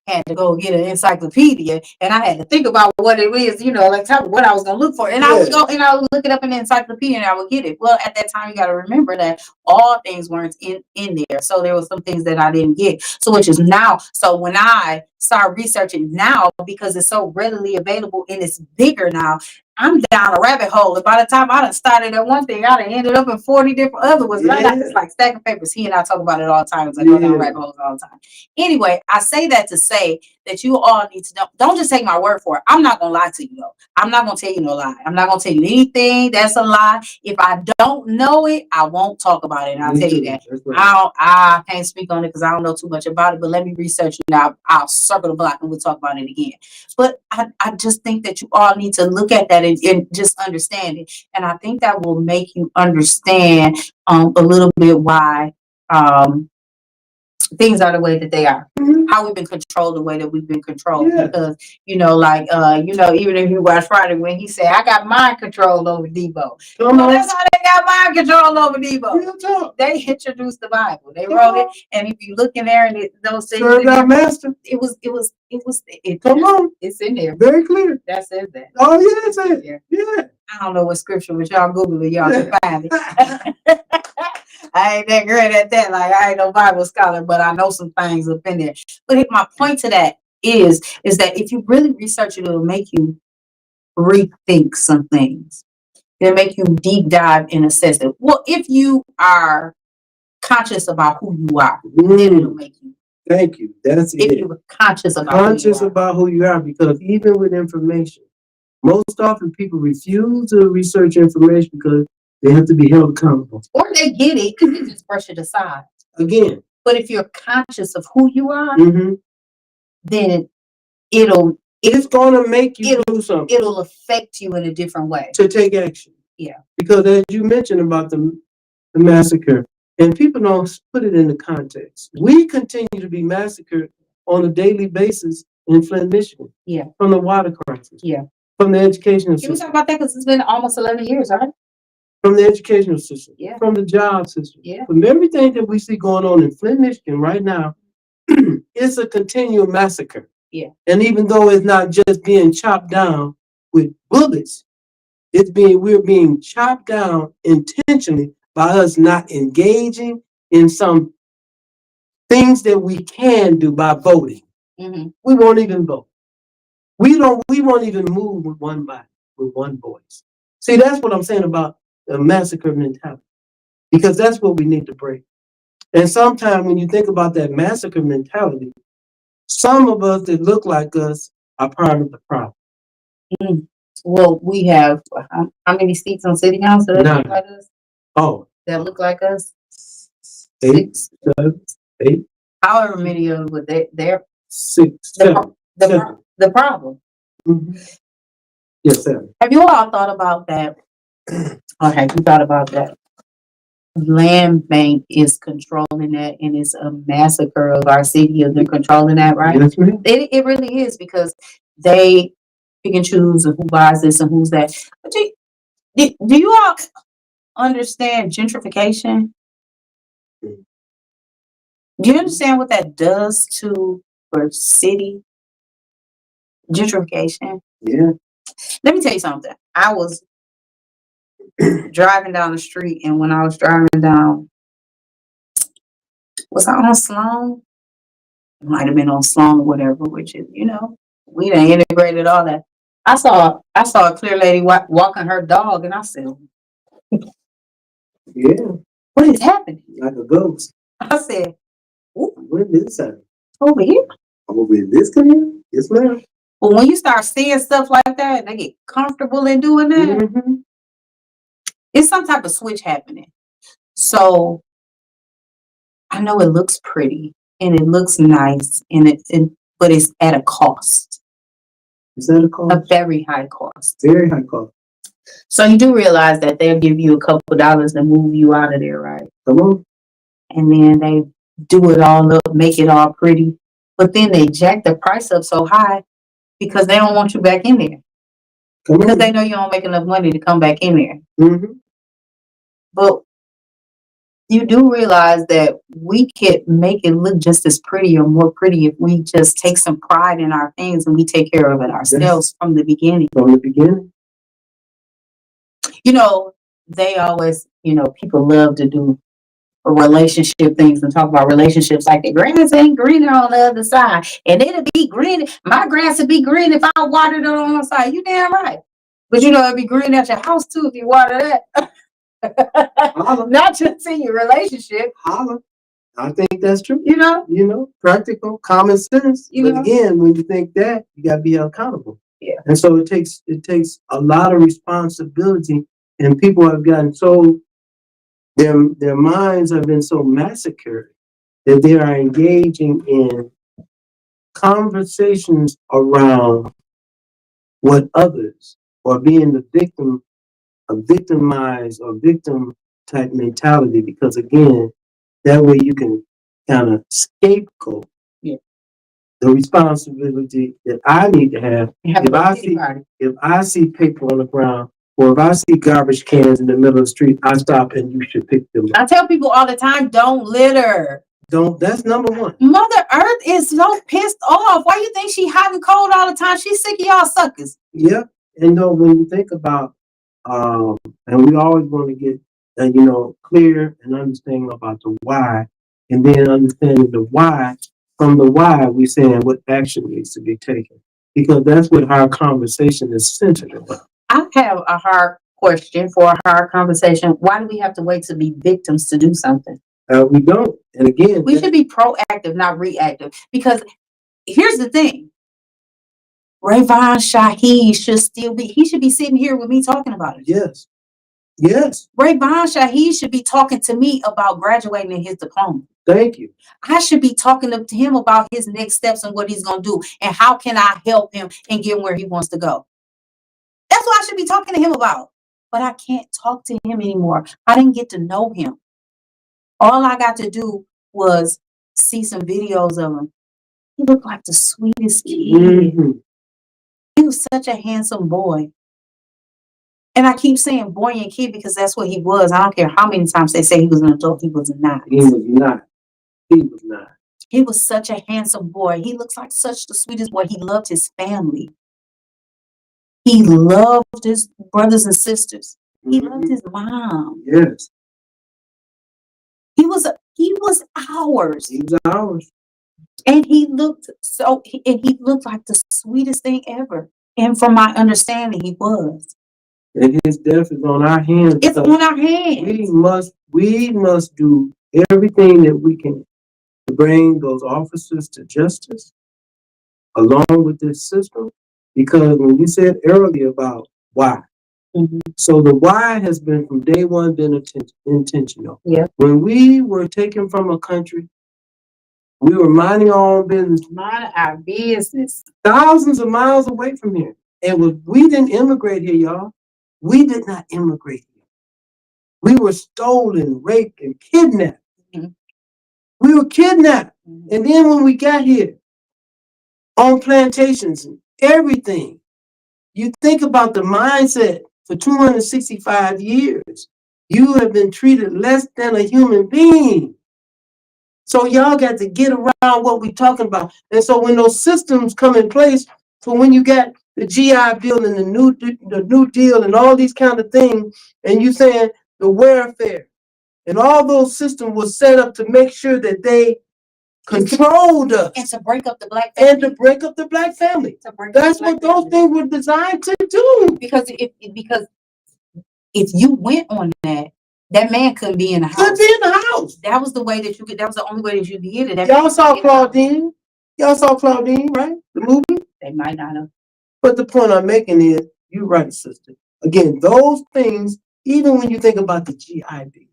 had to go get an encyclopedia, and I had to think about what it is, like what I was gonna look for. And I would go and I would look it up in the encyclopedia and I would get it. Well, at that time you gotta remember that all things weren't in there. So there was some things that I didn't get. So which is now, so when I start researching now, because it's so readily available and it's bigger now, I'm down a rabbit hole. And by the time I done started at one thing, I done ended up in 40 different other ones. Yeah. I got this like stack of papers. He and I talk about it all the time. I go down rabbit holes all the time. Anyway, I say that to say that you all need to know. Don't just take my word for it. I'm not going to lie to you, though. I'm not going to tell you no lie. I'm not going to tell you anything that's a lie. If I don't know it, I won't talk about it. And I'll tell you that. Right. I can't speak on it because I don't know too much about it. But let me research it. Now I'll circle the block and we'll talk about it again. But I just think that you all need to look at that and just understand it. And I think that will make you understand a little bit why things are the way that they are. Mm-hmm. How we've been controlled the way that we've been controlled. Yeah. Because, even if you watch Friday when he said, I got mind control over Debo. That's how they got mind control over Debo. They introduced the Bible. They wrote it. And if you look in there and those things, it's in there. Very clear. That says that. Oh, yeah, it's in there. Yeah. I don't know what scripture, but y'all Google it, y'all can find it. I ain't that great at that. Like, I ain't no Bible scholar, but I know some things up in there. But my point to that is that if you really research it, it'll make you rethink some things. It'll make you deep dive and assess it. Well, if you are conscious about who you are, then it'll make you. Thank you. That's it. If you're conscious about who you are, because even with information, most often people refuse to research information because they have to be held accountable. Or they get it and they just brush it aside. Again. But if you're conscious of who you are, mm-hmm. then it's going to make you do something. It'll affect you in a different way. To take action. Yeah. Because as you mentioned about the massacre, and people don't put it into context. We continue to be massacred on a daily basis in Flint, Michigan. Yeah. From the water crisis. Yeah. From the educational system. Can we talk about that? Because it's been almost 11 years, right? From the educational system. Yeah. From the job system. Yeah. From everything that we see going on in Flint, Michigan right now, it's a continual massacre. Yeah. And even though it's not just being chopped down with bullets, we're being chopped down intentionally by us not engaging in some things that we can do by voting. Mm-hmm. We won't even vote. We won't even move with one body, with one voice. See, that's what I'm saying about the massacre mentality, because that's what we need to break. And sometimes when you think about that massacre mentality, some of us that look like us are part of the problem. Mm-hmm. Well, we have how many seats on city council that look like us? Oh, that look like us? 8, 6. 7, 8. However many of them, but they're 6, 7. The problem. Mm-hmm. Yes, 7. Have you all thought about that? Or have you thought about that? Land bank is controlling that, and it's a massacre of our city of them controlling that, right? Yes, ma'am. It really is, because they pick and choose who buys this and who's that. But do you all understand gentrification? Do you understand what that does to our city? Gentrification. Yeah. Let me tell you something. I was driving down the street, and when I was driving down, was I on Sloan? It might have been on Sloan or whatever, which is, we done integrated all that. I saw a clear lady walking her dog, and I said, Yeah. "What is happening?" Like a ghost. I said, "Ooh, Where did this happen? over here." Over in this community? Yes, ma'am. But when you start seeing stuff like that, and they get comfortable in doing that, Mm-hmm. it's some type of switch happening. So I know it looks pretty and it looks nice, but it's at a cost. Is that a cost? A very high cost. Very high cost. So you do realize that they'll give you a couple dollars to move you out of there, right? Come on. And then they do it all up, make it all pretty. But then they jack the price up so high because they don't want you back in there. Because they know you don't make enough money to come back in there. Mm-hmm. But you do realize that we could make it look just as pretty or more pretty if we just take some pride in our things and we take care of it ourselves from the beginning. From the beginning. They always, people love to do relationship things and talk about relationships like the grass ain't greener on the other side. And it'll be green. My grass would be green if I watered it on the side. You damn right. But it'd be green at your house too if you water that. Not just in your relationship. Holla. I think that's true. Practical, common sense. But again, when you think that, you gotta be accountable. Yeah. And so it takes a lot of responsibility, and people have gotten so their minds have been so massacred that they are engaging in conversations around what others, or being the victim, a victimized or victim type mentality, because again, that way you can kind of scapegoat the responsibility that I need to have. If I see paper on the ground, or if I see garbage cans in the middle of the street, I stop and you should pick them up. I tell people all the time, don't litter. That's number one. Mother Earth is so pissed off. Why you think she hot and cold all the time? She's sick of y'all suckers. Yeah. And when you think about, and we always want to get, clear and understanding about the why, and then understanding the why. From the why, we're saying what action needs to be taken, because that's what our conversation is centered about. I have a hard question for a hard conversation. Why do we have to wait to be victims to do something? We don't. And again, we should be proactive, not reactive. Because here's the thing. Rayvon Shaheed should be sitting here with me talking about it. Yes. Yes. Rayvon Shaheed should be talking to me about graduating in his diploma. Thank you. I should be talking to him about his next steps and what he's going to do and how can I help him and get where he wants to go. That's what I should be talking to him about. But I can't talk to him anymore. I didn't get to know him. All I got to do was see some videos of him. He looked like the sweetest kid. Mm-hmm. He was such a handsome boy. And I keep saying boy and kid because that's what he was. I don't care how many times they say he was an adult. He was not. He was not. He was not. He was such a handsome boy. He looks like such the sweetest boy. He loved his family. He loved his brothers and sisters. He loved his mom. Yes. He was ours. He was ours. And he looked he looked like the sweetest thing ever. And from my understanding, he was. And his death is on our hands. It's on our hands. We must do everything that we can to bring those officers to justice along with this system. Because when you said earlier about why, so the why has been from day one been intentional. Yeah. When we were taken from a country, we were minding our own business. Minding our business. Thousands of miles away from here. And we didn't immigrate here, y'all. We did not immigrate here. We were stolen, raped, and kidnapped. We were kidnapped. And then when we got here, on plantations and everything, you think about the mindset for 265 years. You have been treated less than a human being. So y'all got to get around what we're talking about. And so when those systems come in place, so when you got the GI Bill and the New Deal and all these kind of things, and you saying the welfare and all those systems were set up to make sure that they controlled us. And to break up the black family. And to break up the black family. That's what those things were designed to do. Because if you went on that man couldn't be in the house. Couldn't be in the house. That was the way that you could. That was the only way that you could get it. Y'all saw Claudine. Y'all saw Claudine, right? The movie. They might not have. But the point I'm making is, you're right, sister. Again, those things. Even when you think about the GIB,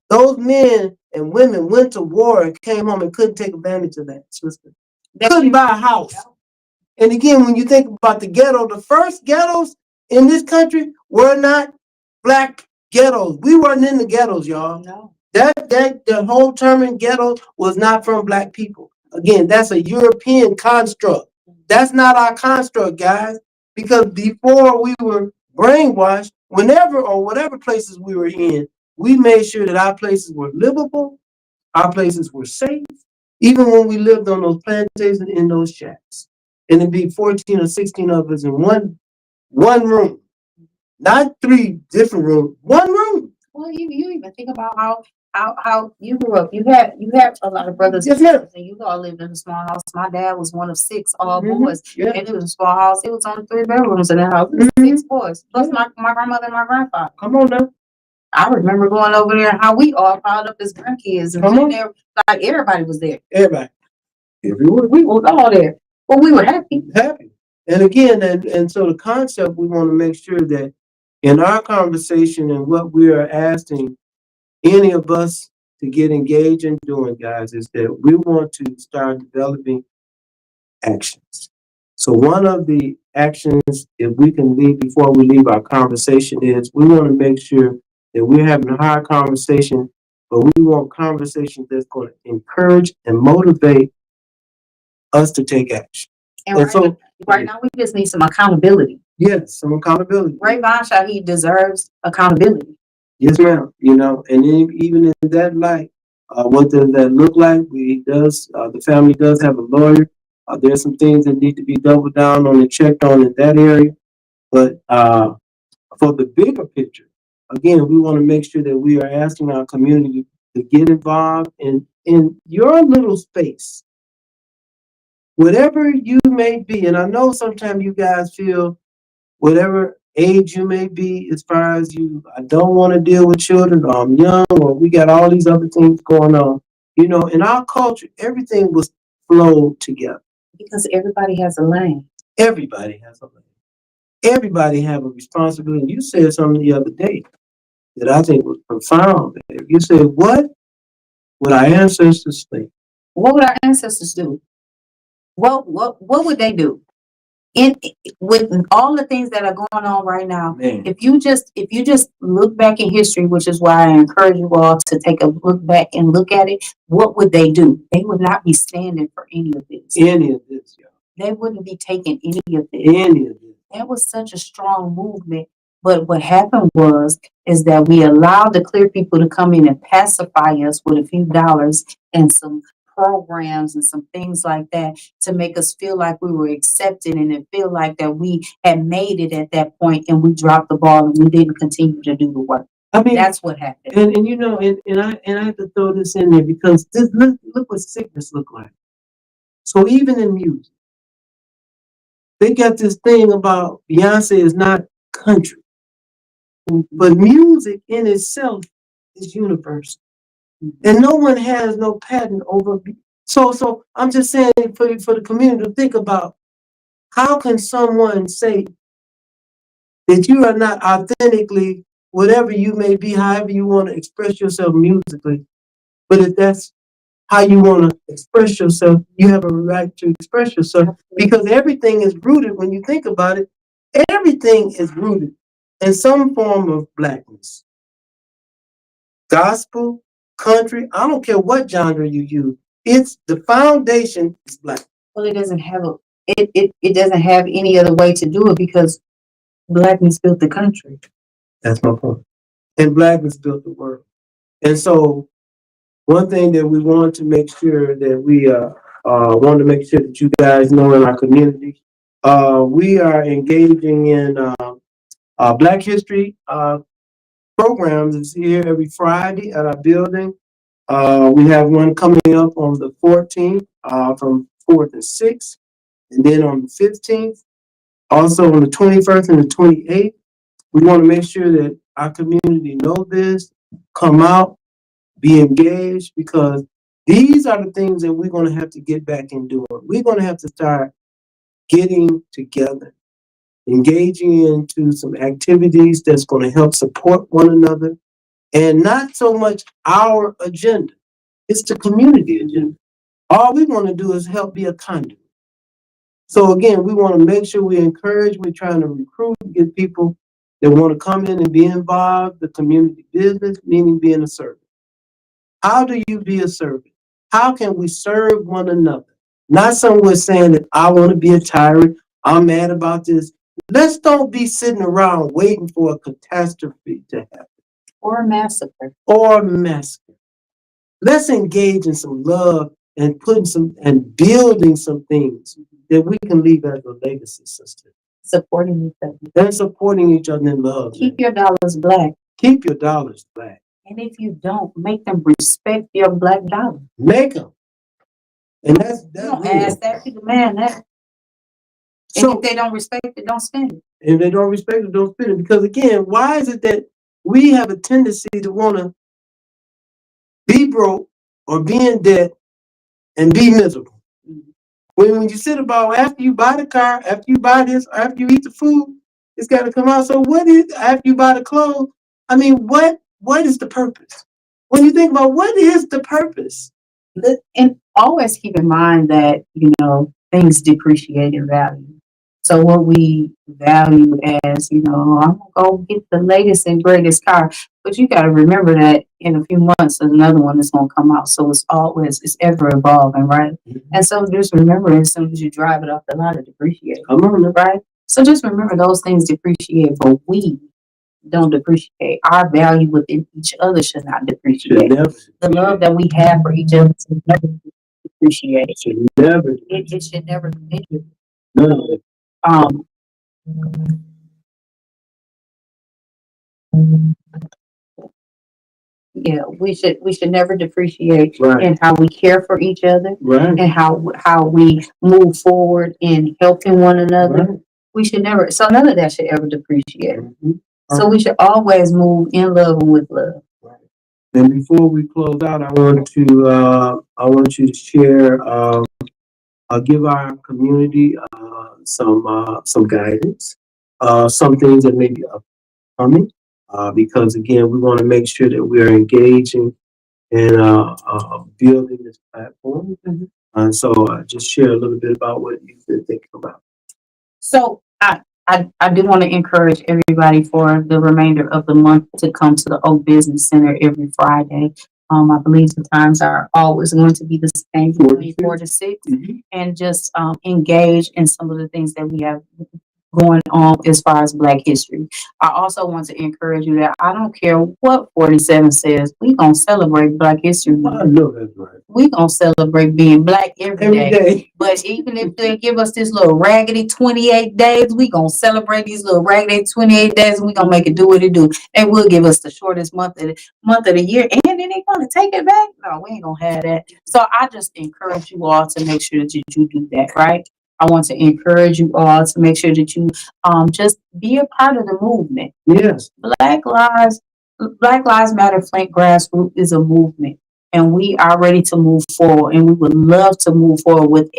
those men and women went to war and came home and couldn't take advantage of that, sister. They couldn't buy a house. And again, when you think about the ghetto, the first ghettos in this country were not black ghettos. We weren't in the ghettos, y'all. No. The whole term in ghetto was not from black people. Again, that's a European construct. That's not our construct, guys. Because before we were brainwashed, whenever or whatever places we were in, we made sure that our places were livable, our places were safe, even when we lived on those plantations in those shacks. And it'd be 14 or 16 of us in one room, not 3 different rooms, one room. Well, you even think about how you grew up. You had a lot of brothers and sisters, and you all lived in a small house. My dad was one of 6, all boys, and it was a small house. It was only 3 bedrooms in that house. It was 6 boys, plus my grandmother and my grandfather. Come on now. I remember going over there and how we all piled up as grandkids, and there, like everybody was there. Everybody, everywhere. We were all there, but we were happy. And again, and so the concept, we want to make sure that in our conversation and what we are asking any of us to get engaged in doing, guys, is that we want to start developing actions. So one of the actions, if we can leave before we leave our conversation, is we want to make sure that we're having a hard conversation, but we want conversations that's going to encourage and motivate us to take action. And so right now we just need some accountability. Yes, some accountability. Ray Vonshaw, he deserves accountability. Yes, ma'am. You know, and even in that light, what does that look like? The family does have a lawyer. There's some things that need to be doubled down on and checked on in that area. But for the bigger picture, again, we want to make sure that we are asking our community to get involved in your little space. Whatever you may be, and I know sometimes you guys feel whatever age you may be, as far as I don't want to deal with children, or I'm young, or we got all these other things going on. You know, in our culture, everything was flowed together. Because everybody has a lane. Everybody has a lane. Everybody have a responsibility. You said something the other day that I think was profound. You said, what would our ancestors think? What would our ancestors do? What would they do? With all the things that are going on right now, if you just look back in history, which is why I encourage you all to take a look back and look at it, what would they do? They would not be standing for any of this. Any of this, yeah. They wouldn't be taking any of this. Any of this. That was such a strong movement. But what happened is that we allowed the clear people to come in and pacify us with a few dollars and some programs and some things like that to make us feel like we were accepted and it feel like that we had made it at that point, and we dropped the ball and we didn't continue to do the work. I mean, That's what happened. and you know, and I have to throw this in there because this look what sickness look like. So even in music, they got this thing about Beyonce is not country, but music in itself is universal, and no one has no patent over. So I'm just saying for the community to think about how can someone say that you are not authentically whatever you may be, however you want to express yourself musically, but if that's how you want to express yourself, you have a right to express yourself because everything is rooted, when you think about it, everything is rooted in some form of blackness. Gospel, country, I don't care what genre you use. It's the foundation is black. Well, it doesn't have it doesn't have any other way to do it because blackness built the country. That's my point. And blackness built the world. And so one thing that we want to make sure that we want to make sure that you guys know in our community, we are engaging in Black History programs. It's here every Friday at our building. We have one coming up on the 14th from 4 to 6, and then on the 15th, also on the 21st and the 28th. We want to make sure that our community know this, come out, be engaged, because these are the things that we're going to have to get back and doing. We're going to have to start getting together, engaging into some activities that's going to help support one another, and not so much our agenda. It's the community agenda. All we want to do is help be a conduit. So again, we want to make sure we encourage, we're trying to recruit, get people that want to come in and be involved, the community business, meaning being a servant. How do you be a servant? How can we serve one another? Not someone saying that I want to be a tyrant, I'm mad about this. Let's don't be sitting around waiting for a catastrophe to happen. Or a massacre. Or a massacre. Let's engage in some love and putting some and building some things that we can leave as a legacy system. Supporting each other. And supporting each other in love. Keep your dollars black. Keep your dollars black. And if you don't, make them respect your black dollar. Make them. And that's you don't ask that, you demand that. So, and if they don't respect it, don't spend it. If they don't respect it, don't spend it. Because again, why is it that we have a tendency to want to be broke or be in debt and be miserable? Mm-hmm. When you sit about after you buy the car, after you buy this, after you eat the food, it's got to come out. So what is after you buy the clothes? I mean, what is the purpose? When you think about what is the purpose? And always keep in mind that, things depreciate in value. So what we value as, I'm going to go get the latest and greatest car. But you got to remember that in a few months, another one is going to come out. So it's ever evolving, right? Mm-hmm. And so just remember, as soon as you drive it off the lot, it depreciates. Right? So just remember those things depreciate, but we don't depreciate. Our value within each other should not depreciate. The love that we have for each other should never depreciate. It should never continue. No. Yeah, we should never depreciate in how we care for each other, and how we move forward in helping one another. We should never. So none of that should ever depreciate. Mm-hmm. So we should always move in love and with love. And before we close out, I want you to share, give our community some guidance, some things that may be upcoming, because again, we want to make sure that we are engaging in building this platform. Mm-hmm. And so, just share a little bit about what you've been thinking about. So I do want to encourage everybody for the remainder of the month to come to the Oak Business Center every Friday. I believe the times are always going to be the same, 4 to 6, mm-hmm. and just engage in some of the things that we have going on as far as Black history. I also want to encourage you that I don't care what 47 says, we gonna celebrate Black History Month. I know that's right. We gonna celebrate being Black every Every day. day. But even if they give us this little raggedy 28 days, we gonna celebrate these little raggedy 28 days, and we gonna make it do what it do. They will give us the shortest month of the year, and then they gonna take it back. No, we ain't gonna have that. So I just encourage you all to make sure that you do that, right? I want to encourage you all to make sure that you just be a part of the movement. Yes. Black Lives Matter Flint Grassroots is a movement, and we are ready to move forward, and we would love to move forward with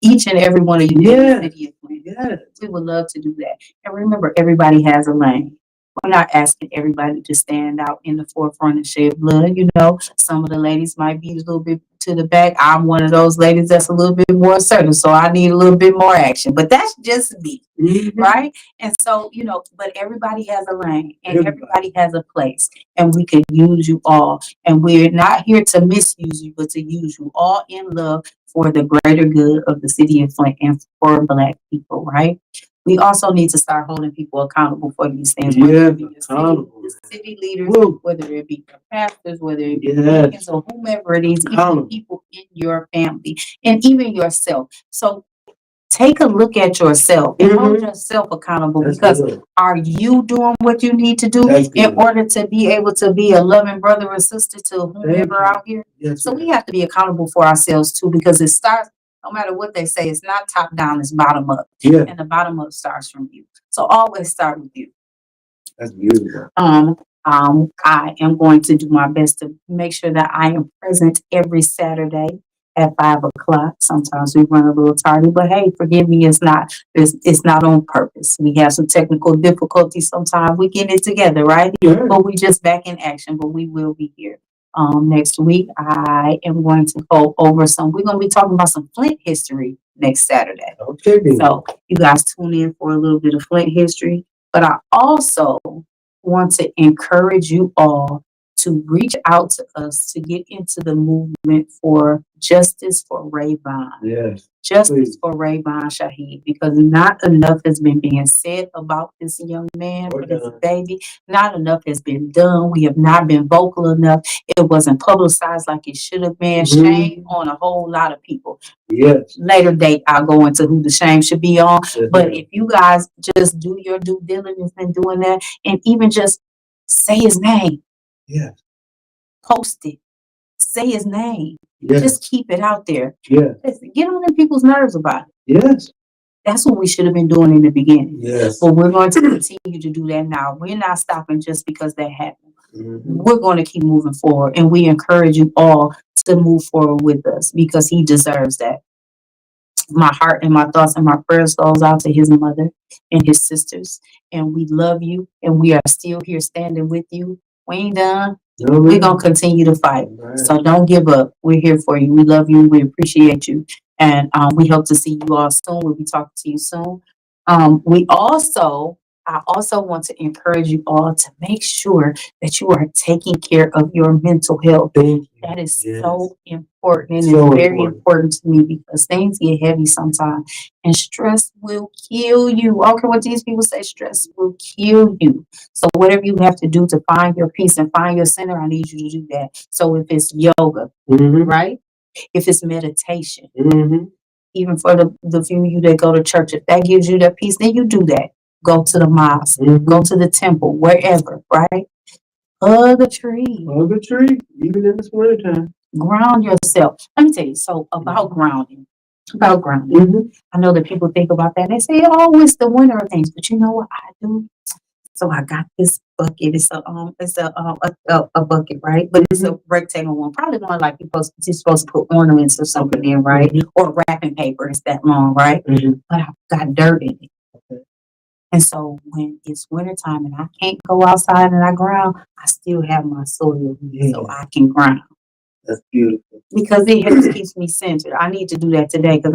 each and every one of you in the city of Flint. Yes. We would love to do that. And remember, everybody has a lane. We're not asking everybody to stand out in the forefront and shed blood. You know, some of the ladies might be a little bit to the back. I'm one of those ladies that's a little bit more assertive, so I need a little bit more action. But that's just me, right? And so, you know, but everybody has a lane and everybody has a place, and we can use you all. And we're not here to misuse you, but to use you all in love for the greater good of the city of Flint and for Black people, right? We also need to start holding people accountable for these things, whether it be the city leaders, whether it be your pastors, whether it be deacons or whomever it is, even people in your family and even yourself. So take a look at yourself and hold yourself accountable, because are you doing what you need to do in order to be able to be a loving brother or sister to whomever out here? So we have to be accountable for ourselves too, because it starts, no matter what they say, it's not top down, it's bottom up. And the bottom up starts from you. So always start with you. That's beautiful. I am going to do my best to make sure that I am present every Saturday at 5 o'clock. Sometimes we run a little tardy, but hey, forgive me, it's not on purpose. We have some technical difficulties sometimes. We get it together, right? But we just back in action, but we will be here. Next week, I am going to go over we're going to be talking about some Flint history next Saturday. Okay. So you guys tune in for a little bit of Flint history. But I also want to encourage you all to reach out to us to get into the movement for justice for Rayvon. Yes. Justice for Rayvon Shaheed, because not enough has been being said about this young man, for this baby. Not enough has been done. We have not been vocal enough. It wasn't publicized like it should have been. Shame on a whole lot of people. Yes. Later date, I'll go into who the shame should be on. But if you guys just do your due diligence in doing that, and even just say his name. Yes. Post it. Say his name. Yes. Just keep it out there. Yes. Get on them people's nerves about it. Yes. That's what we should have been doing in the beginning. Yes. But we're going to continue to do that now. We're not stopping just because that happened. We're going to keep moving forward, and we encourage you all to move forward with us, because he deserves that. My heart and my thoughts and my prayers goes out to his mother and his sisters, and we love you, and we are still here standing with you. We ain't done. We're going to continue to fight. Right. So don't give up. We're here for you. We love you. We appreciate you. And we hope to see you all soon. We'll be talking to you soon. I also want to encourage you all to make sure that you are taking care of your mental health. That is so important, and it's very important to me, because things get heavy sometimes, and stress will kill you. I don't care what these people say, stress will kill you. So whatever you have to do to find your peace and find your center, I need you to do that. So if it's yoga, right? If it's meditation, even for the few of you that go to church, if that gives you that peace, then you do that. Go to the mosque, go to the temple, wherever, right? Hug a tree. Hug a tree, even in this wintertime. Ground yourself. Let me tell you, so about grounding. I know that people think about that. They say, oh, it's the winter of things. But you know what I do? So I got this bucket. It's a bucket, right? But it's a rectangle one. Probably one like you're supposed to put ornaments or something in, right? Or wrapping paper. It's that long, right? But I've got dirt in it. And so when it's wintertime and I can't go outside and I ground, I still have my soil so I can ground. That's beautiful. Because it keeps me centered. I need to do that today, because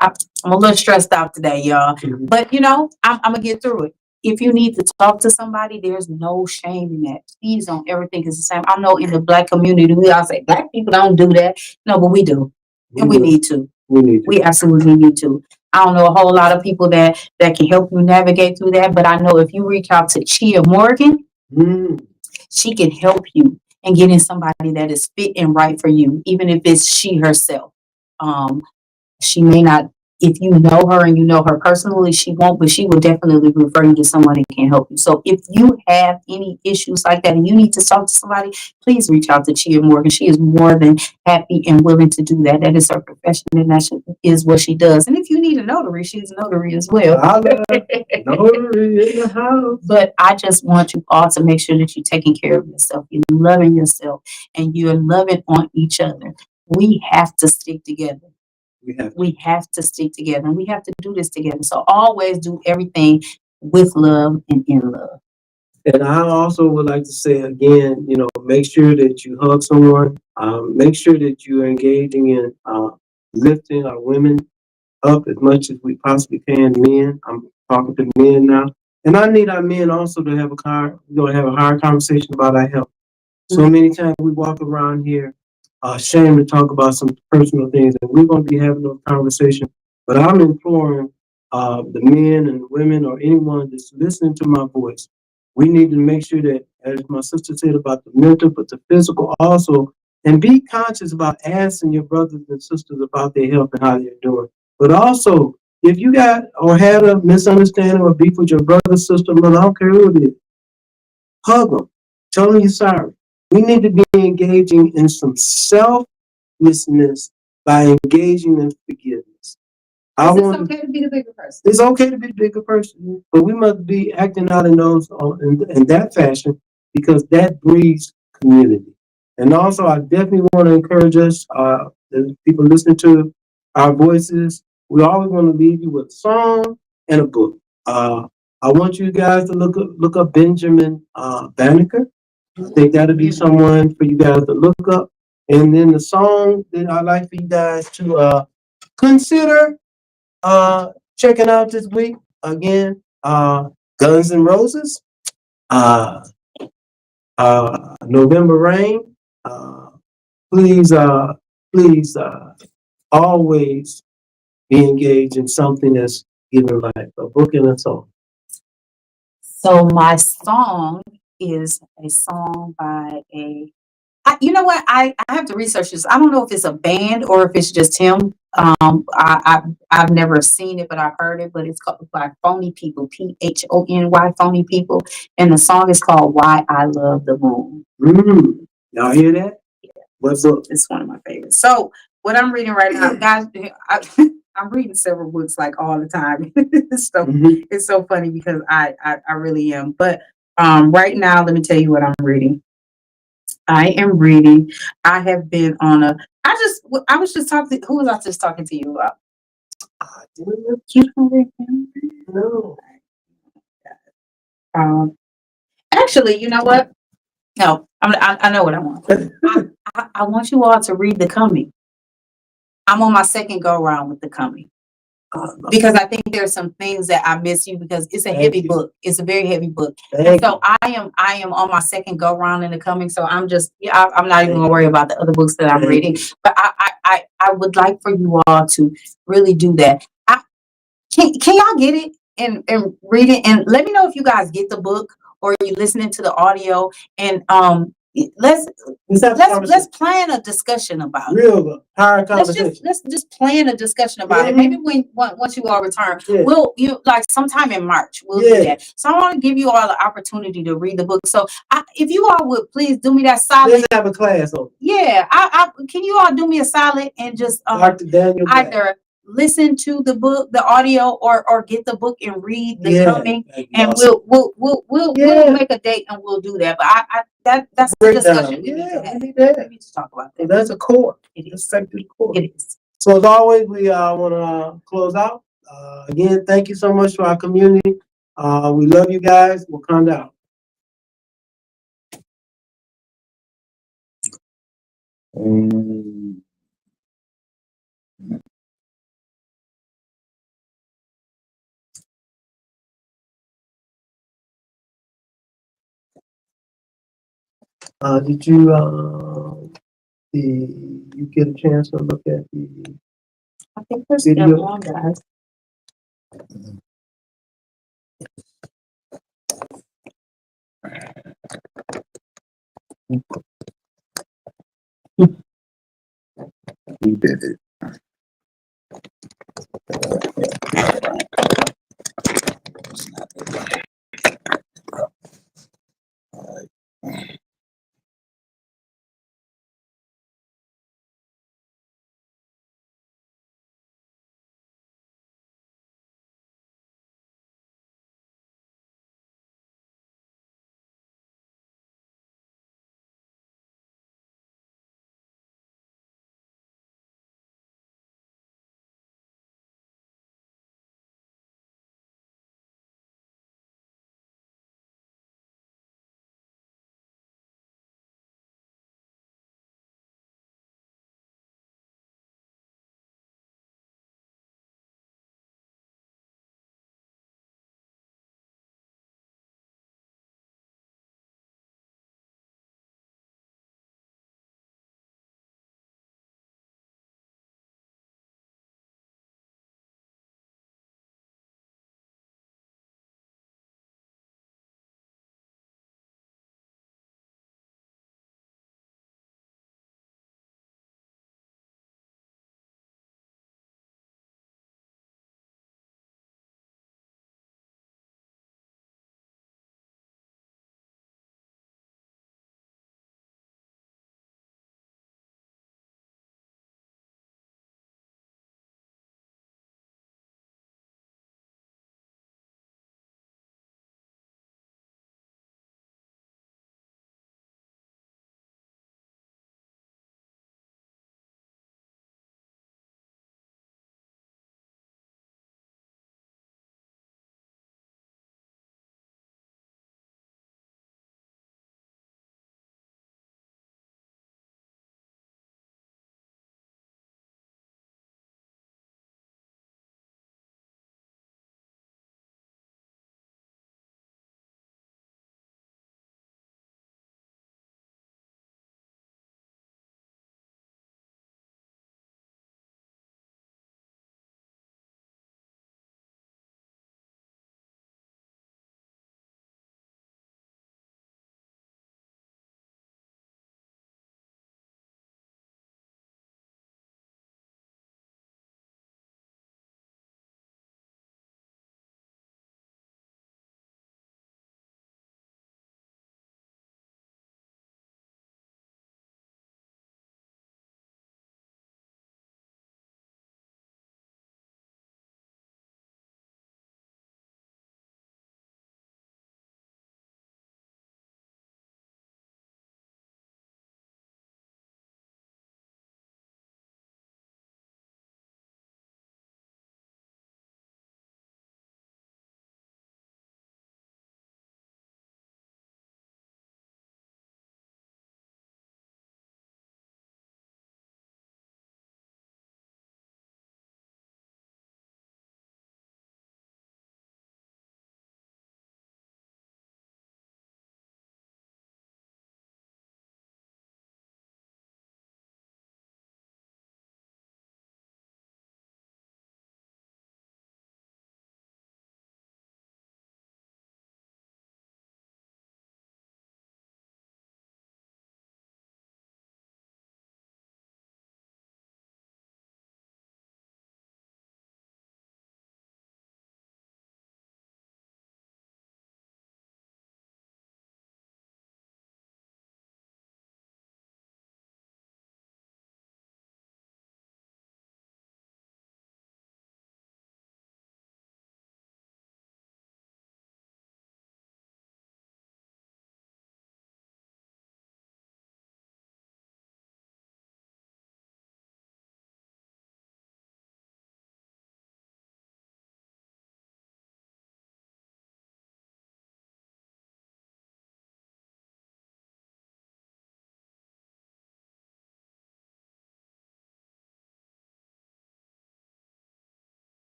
I'm a little stressed out today, y'all. But you know, I'm gonna get through it. If you need to talk to somebody, there's no shame in that. Please don't ever think it's the same. I know in the Black community, we all say Black people don't do that. No, but we do. And we need to. We absolutely need to. I don't know a whole lot of people that can help you navigate through that, but I know if you reach out to Chia Morgan, she can help you and get in somebody that is fit and right for you, even if it's she herself. She may not, if you know her and you know her personally, she won't, but she will definitely refer you to someone that can help you. So if you have any issues like that and you need to talk to somebody, please reach out to Chia Morgan. She is more than happy and willing to do that. That is her profession and that is what she does. And if you need a notary, she's a notary as well. Notary in the house. But I just want you all to make sure that you're taking care of yourself, you're loving yourself, and you're loving on each other. We have to stick together. We have to stick together and we have to do this together. So always do everything with love and in love. And I also would like to say again, make sure that you hug someone. Make sure that you're engaging in lifting our women up as much as we possibly can. Men, I'm talking to men now, and I need our men also to have we're gonna have a hard conversation about our health. So many times we walk around here ashamed to talk about some personal things, and we're going to be having those conversations. But I'm imploring the men and women or anyone that's listening to my voice, we need to make sure that, as my sister said about the mental, but the physical also, and be conscious about asking your brothers and sisters about their health and how they're doing. But also, if you got or had a misunderstanding or beef with your brother, sister, mother, I don't care who it is, hug them. Tell them you're sorry. We need to be engaging in some selflessness by engaging in forgiveness. It's okay to be the bigger person. It's okay to be the bigger person, but we must be acting out in that fashion because that breeds community. And also, I definitely want to encourage us, the people listening to our voices. We always want to leave you with a song and a book. I want you guys to look up Benjamin Banneker. I think that'll be someone for you guys to look up. And then the song that I'd like for you guys to consider checking out this week again, Guns N' Roses, uh, November Rain. Please, always be engaged in something that's giving life, a book and a song. So my song is a song by you know what? I have to research this. I don't know if it's a band or if it's just him. I've never seen it, but I've heard it. But it's called by Phony People, PHONY, Phony People, and the song is called "Why I Love the Moon." Y'all hear that? Yeah. What's up? It's one of my favorites. So what I'm reading right now, guys, I'm reading several books like all the time. So it's so funny because I really am. But right now, let me tell you what I'm reading. I am reading. I have been on I was just talking. Who was I just talking to you about? You don't remember? No. Actually, you know what? No, I know what I want. I want you all to read The Coming. I'm on my second go round with The Coming. Because I think there's some things that I miss you because it's a heavy book. It's a very heavy book. And so I am on my second go round in The Coming. So I'm not even gonna worry about the other books that I'm reading. But I would like for you all to really do that. Can y'all get it and read it and let me know if you guys get the book or you're listening to the audio and let's plan a discussion about it. Hard conversation. Let's just plan a discussion about it. Maybe once you all return, we'll like sometime in March we'll do that. So I want to give you all the opportunity to read the book. So if you all would please do me that solid. Let's have a class on. Yeah, can you all do me a solid and just either listen to the book, the audio, or get the book and read The Coming, and awesome. we'll make a date and we'll do that. But that's the discussion we need to talk about that. That's a core. It's a core. It is. So as always, we want to close out. Again, thank you so much to our community. We love you guys. We'll come down. Did you get a chance to look at the I think we're still on, guys. We did it. All right.